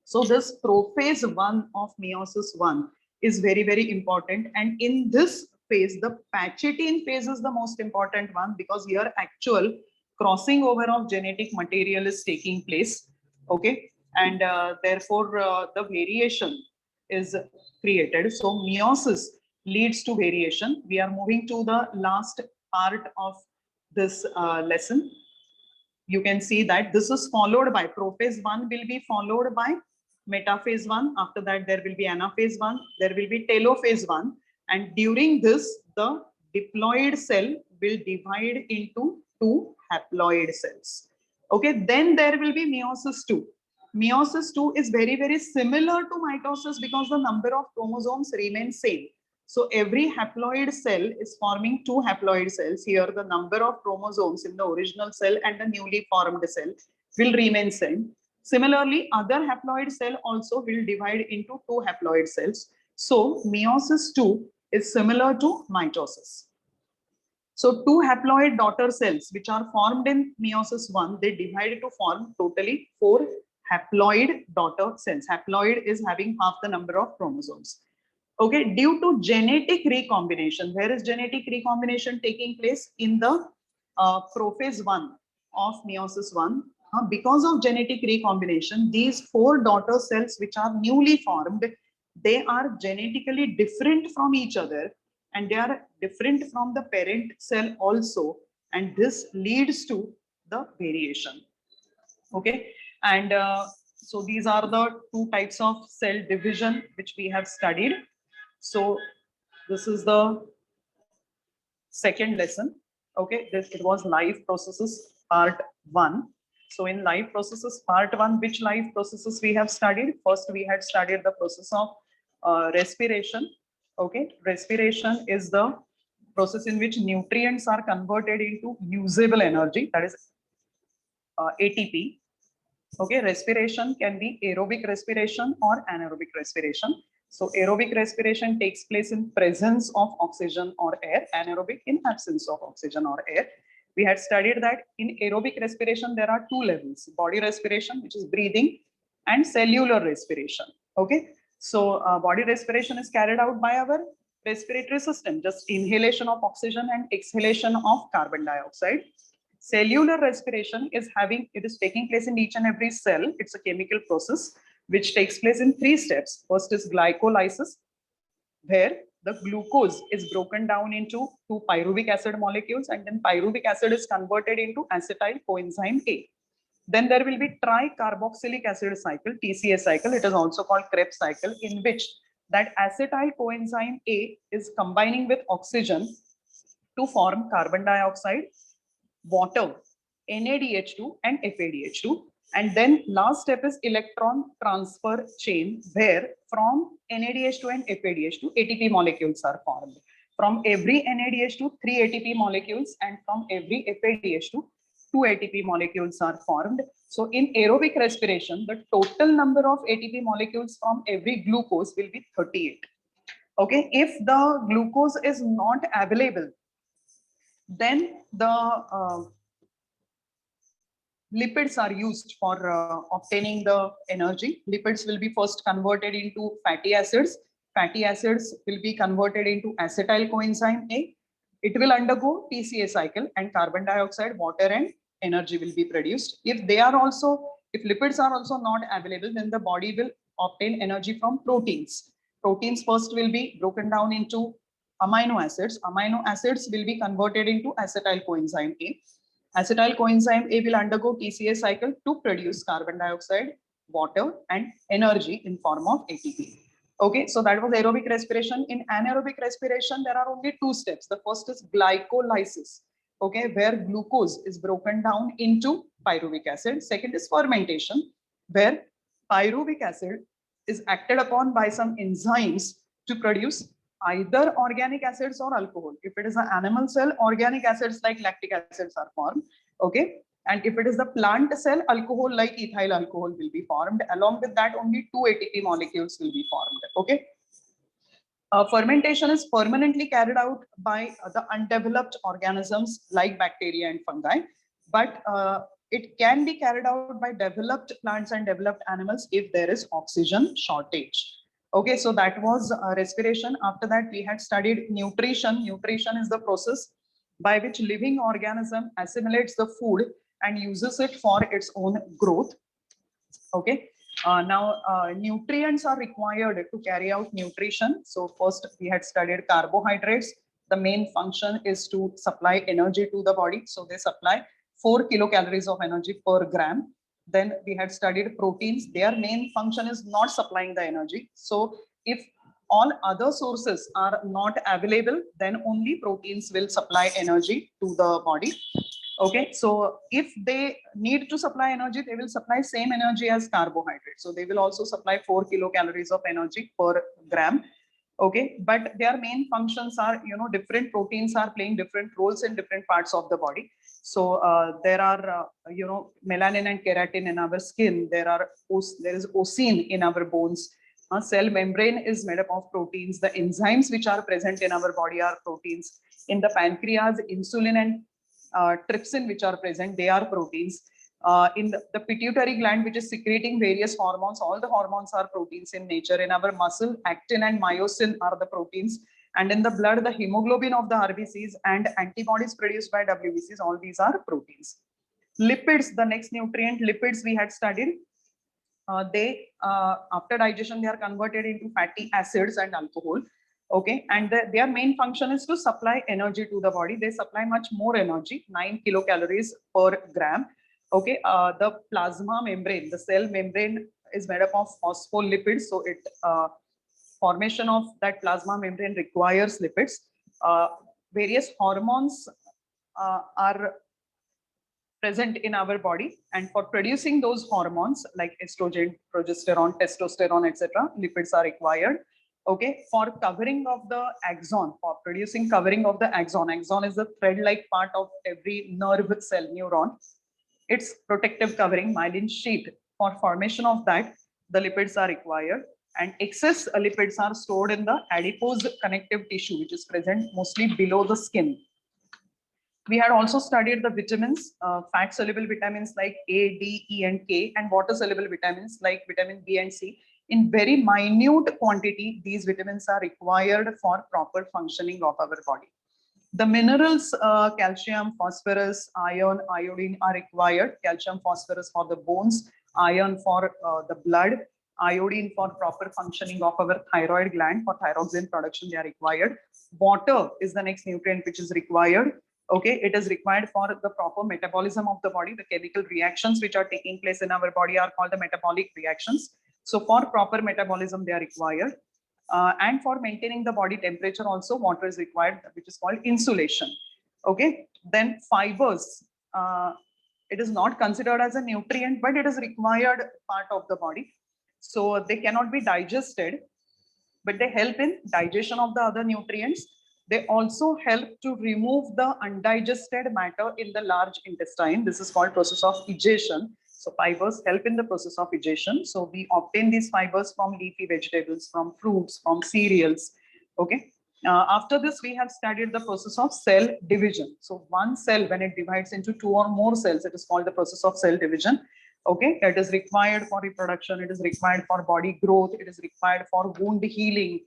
so this prophase 1 of meiosis 1 is very, very important. And in this phase, the pachytene phase is the most important one, because here actual crossing over of genetic material is taking place. Okay, and therefore the variation is created. So meiosis leads to variation. We are moving to the last part of this lesson. You can see that this is followed by prophase 1 will be followed by metaphase 1. After that, there will be anaphase 1. There will be telophase 1. And during this, the diploid cell will divide into two haploid cells. Okay, then there will be meiosis 2. Meiosis 2 is very, very similar to mitosis because the number of chromosomes remain same. So every haploid cell is forming two haploid cells. Here, the number of chromosomes in the original cell and the newly formed cell will remain same. Similarly, other haploid cell also will divide into two haploid cells. So meiosis 2 is similar to mitosis. So two haploid daughter cells which are formed in meiosis 1, they divide to form totally 4 haploid daughter cells. Haploid is having half the number of chromosomes. Okay, due to genetic recombination, where is genetic recombination taking place? In the prophase 1 of meiosis 1. Because of genetic recombination, these 4 daughter cells which are newly formed, they are genetically different from each other, and they are different from the parent cell also, and this leads to the variation. Okay, and so these are the 2 types of cell division which we have studied. So this is the second lesson. Okay, it was life processes part 1. So in life processes part 1, which life processes we have studied? First, we had studied the process of respiration. Okay, respiration is the process in which nutrients are converted into usable energy, that is ATP. Okay, respiration can be aerobic respiration or anaerobic respiration. So aerobic respiration takes place in presence of oxygen or air, anaerobic in absence of oxygen or air. We had studied that in aerobic respiration, there are 2 levels: body respiration, which is breathing, and cellular respiration. Okay, so body respiration is carried out by our respiratory system, just inhalation of oxygen and exhalation of carbon dioxide. Cellular respiration is it is taking place in each and every cell. It's a chemical process which takes place in 3 steps. First is glycolysis, where the glucose is broken down into 2 pyruvic acid molecules, and then pyruvic acid is converted into acetyl coenzyme A. Then there will be tricarboxylic acid cycle, TCA cycle. It is also called Krebs cycle, in which that acetyl coenzyme A is combining with oxygen to form carbon dioxide, water, NaDH2 and FADH2. And then last step is electron transfer chain, where from NaDH2 and FADH2, ATP molecules are formed. From every NaDH2, 3 ATP molecules, and from every FADH2, 2 ATP molecules are formed. So in aerobic respiration, the total number of ATP molecules from every glucose will be 38. Okay, if the glucose is not available, then the lipids are used for obtaining the energy. Lipids will be first converted into fatty acids. Fatty acids will be converted into acetyl coenzyme A. It will undergo TCA cycle, and carbon dioxide, water and energy will be produced. If lipids are also not available, then the body will obtain energy from proteins. Proteins first will be broken down into amino acids. Amino acids will be converted into acetyl coenzyme A. Acetyl coenzyme A will undergo TCA cycle to produce carbon dioxide, water, and energy in form of ATP. Okay, so that was aerobic respiration. In anaerobic respiration, there are only 2 steps. The first is glycolysis, okay, where glucose is broken down into pyruvic acid. Second is fermentation, where pyruvic acid is acted upon by some enzymes to produce either organic acids or alcohol. If it is an animal cell, organic acids like lactic acids are formed. Okay. And if it is the plant cell, alcohol like ethyl alcohol will be formed. Along with that, only 2 ATP molecules will be formed. Okay. Fermentation is permanently carried out by the undeveloped organisms like bacteria and fungi, but it can be carried out by developed plants and developed animals if there is oxygen shortage. Okay, so that was respiration. After that, we had studied nutrition. Nutrition is the process by which living organism assimilates the food and uses it for its own growth. Okay. Now, nutrients are required to carry out nutrition. So first we had studied carbohydrates. The main function is to supply energy to the body. So they supply 4 kilocalories of energy per gram. Then we had studied proteins. Their main function is not supplying the energy. So if all other sources are not available, then only proteins will supply energy to the body. Okay, so if they need to supply energy, they will supply same energy as carbohydrates. So they will also supply 4 kilocalories of energy per gram. Okay, but their main functions are, different proteins are playing different roles in different parts of the body. So there are, melanin and keratin in our skin. There is osine in our bones. Cell membrane is made up of proteins. The enzymes which are present in our body are proteins. In the pancreas, insulin and trypsin which are present, they are proteins. In the pituitary gland, which is secreting various hormones, all the hormones are proteins in nature. In our muscle, actin and myosin are the proteins. And in the blood, the hemoglobin of the RBCs and antibodies produced by WBCs, all these are proteins. Lipids, the next nutrient, lipids we had studied. After digestion, they are converted into fatty acids and alcohol. Okay, and their main function is to supply energy to the body. They supply much more energy, 9 kilocalories per gram. Okay, the plasma membrane, the cell membrane is made up of phospholipids. So formation of that plasma membrane requires lipids. Various hormones are present in our body, and for producing those hormones like estrogen, progesterone, testosterone, etc., lipids are required. Okay, for covering of the axon, for producing covering of the axon. Axon is the thread-like part of every nerve cell, neuron. Its protective covering, myelin sheath. For formation of that, the lipids are required, and excess lipids are stored in the adipose connective tissue, which is present mostly below the skin. We had also studied the vitamins, fat soluble vitamins like A, D, E, and K, and water soluble vitamins like vitamin B and C. In very minute quantity, these vitamins are required for proper functioning of our body. The minerals, calcium, phosphorus, iron, iodine are required. Calcium, phosphorus for the bones, iron for the blood, iodine for proper functioning of our thyroid gland. For thyroxine production, they are required. Water is the next nutrient which is required. Okay, it is required for the proper metabolism of the body. The chemical reactions which are taking place in our body are called the metabolic reactions. So for proper metabolism, they are required. And for maintaining the body temperature also, water is required, which is called insulation. Okay, then fibers. It is not considered as a nutrient, but it is required part of the body. So they cannot be digested, but they help in digestion of the other nutrients. They also help to remove the undigested matter in the large intestine. This is called process of digestion. So fibers help in the process of digestion. So we obtain these fibers from leafy vegetables, from fruits, from cereals. Okay. After this, we have studied the process of cell division. So one cell, when it divides into two or more cells, it is called the process of cell division. Okay, it is required for reproduction, it is required for body growth, it is required for wound healing.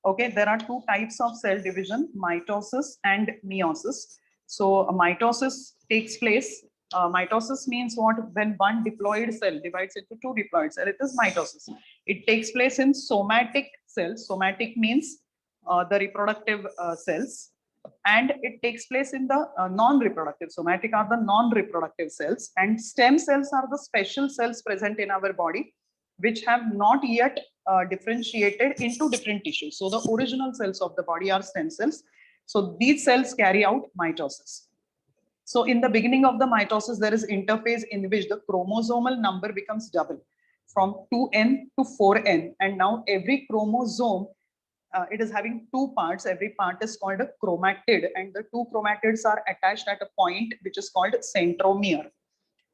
Okay, there are two types of cell division, mitosis and meiosis. So mitosis takes place. Mitosis means what? When one diploid cell divides into two diploid cells, it is mitosis. It takes place in somatic cells. Somatic means the reproductive cells. And it takes place in the non-reproductive. Somatic are the non-reproductive cells, and stem cells are the special cells present in our body which have not yet differentiated into different tissues. So the original cells of the body are stem cells. So these cells carry out mitosis. So in the beginning of the mitosis, there is interphase in which the chromosomal number becomes double from 2n to 4n. And now every chromosome, it is having two parts. Every part is called a chromatid, and the two chromatids are attached at a point which is called centromere.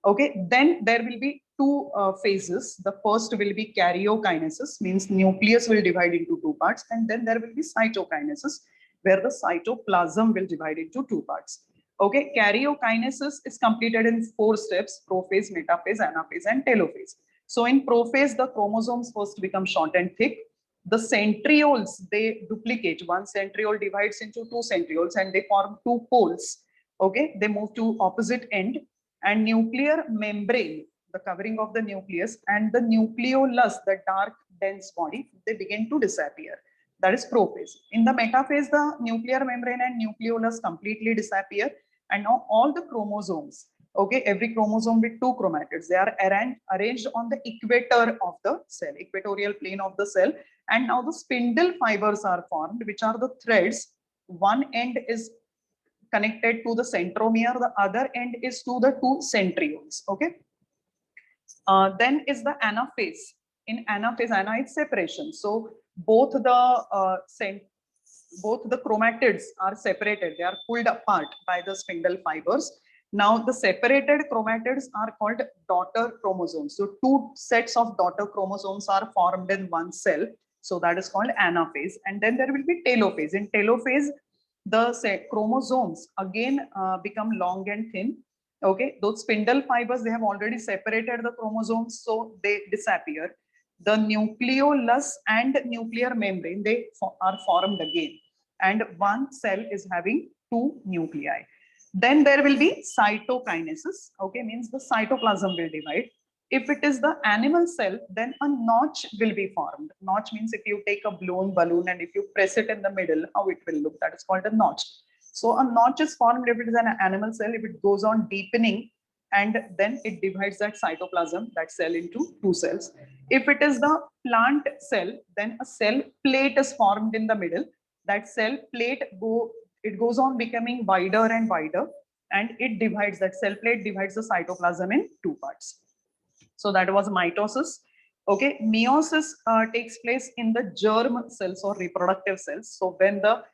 Okay, then there will be two phases. The first will be karyokinesis, means nucleus will divide into two parts, and then there will be cytokinesis, where the cytoplasm will divide into two parts. Okay, karyokinesis is completed in 4 steps: prophase, metaphase, anaphase, and telophase. So in prophase, the chromosomes first become short and thick. The centrioles, they duplicate. One centriole divides into two centrioles and they form two poles. Okay, they move to opposite end, and nuclear membrane, the covering of the nucleus, and the nucleolus, the dark dense body, they begin to disappear. That is prophase. In the metaphase, the nuclear membrane and nucleolus completely disappear, and now all the chromosomes, okay, every chromosome with two chromatids, they are arranged on the equator of the cell, equatorial plane of the cell. And now the spindle fibers are formed, which are the threads. One end is connected to the centromere, the other end is to the two centrioles. Okay. Then is the anaphase. In anaphase, ana is separation. So both the chromatids are separated. They are pulled apart by the spindle fibers. Now the separated chromatids are called daughter chromosomes. So two sets of daughter chromosomes are formed in one cell. So that is called anaphase. And then there will be telophase. In telophase, the chromosomes again become long and thin. Okay, those spindle fibers, they have already separated the chromosomes, so they disappear. The nucleolus and nuclear membrane, they are formed again, and one cell is having two nuclei. Then there will be cytokinesis. Okay, means the cytoplasm will divide. If it is the animal cell, then a notch will be formed. Notch means if you take a blown balloon and if you press it in the middle, how it will look, that is called a notch. So a notch is formed if it is an animal cell, if it goes on deepening, and then it divides that cytoplasm, that cell, into two cells. If it is the plant cell, then a cell plate is formed in the middle. That cell plate goes on becoming wider and wider, and it divides, that cell plate divides the cytoplasm in two parts. So that was mitosis. Okay, meiosis takes place in the germ cells or reproductive cells. So when the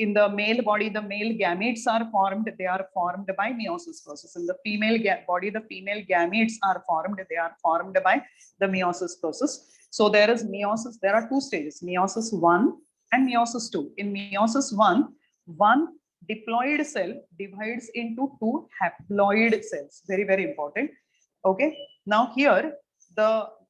in the male body, the male gametes are formed, they are formed by meiosis process. In the female body, the female gametes are formed, they are formed by the meiosis process. So there is meiosis, there are two stages, meiosis 1 and meiosis 2. In meiosis 1, one diploid cell divides into two haploid cells. Very, very important. Okay. Now here,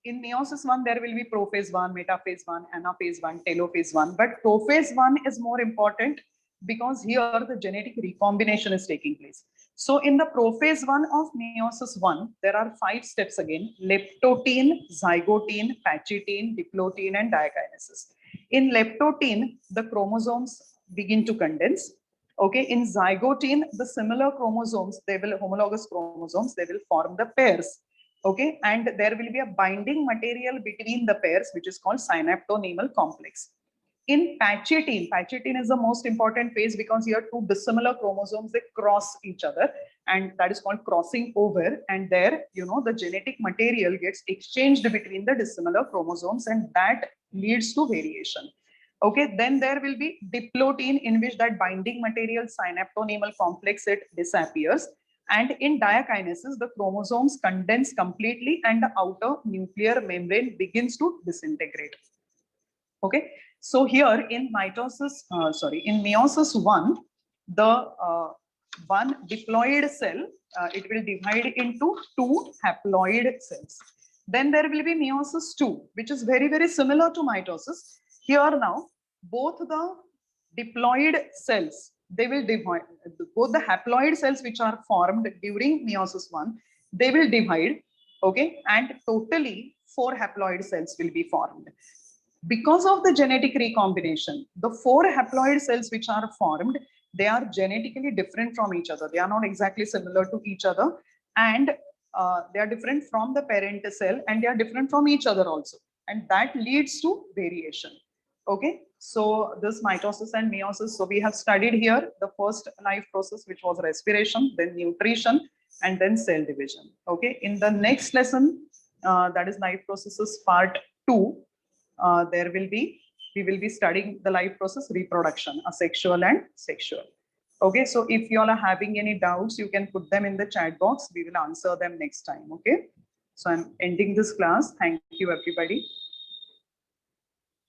in meiosis 1, there will be prophase 1, metaphase 1, anaphase 1, telophase 1. But prophase 1 is more important because here the genetic recombination is taking place. So in the prophase 1 of meiosis 1, there are 5 steps again: leptotene, zygotene, pachytene, diplotin, and diakinesis. In leptotene, the chromosomes begin to condense. Okay, in zygotene, the similar chromosomes, they will homologous chromosomes, they will form the pairs. Okay, and there will be a binding material between the pairs, which is called synaptonemal complex. In pachytene is the most important phase because here two dissimilar chromosomes, they cross each other, and that is called crossing over. And there, the genetic material gets exchanged between the dissimilar chromosomes, and that leads to variation. Okay, then there will be diplotin, in which that binding material synaptonemal complex, it disappears. And in diakinesis, the chromosomes condense completely and the outer nuclear membrane begins to disintegrate. Okay, so here in in meiosis 1, the one diploid cell, it will divide into two haploid cells. Then there will be meiosis 2, which is very, very similar to mitosis. Here now, both the diploid cells, they will divide, both the haploid cells which are formed during meiosis 1, they will divide, okay, and totally 4 haploid cells will be formed. Because of the genetic recombination, the 4 haploid cells which are formed, they are genetically different from each other. They are not exactly similar to each other, and they are different from the parent cell, and they are different from each other also. And that leads to variation. Okay, so this mitosis and meiosis. So we have studied here the first life process, which was respiration, then nutrition, and then cell division. Okay, in the next lesson, that is life processes part 2, we will be studying the life process reproduction, asexual and sexual. Okay, so if you all are having any doubts, you can put them in the chat box. We will answer them next time. Okay, so I'm ending this class. Thank you, everybody.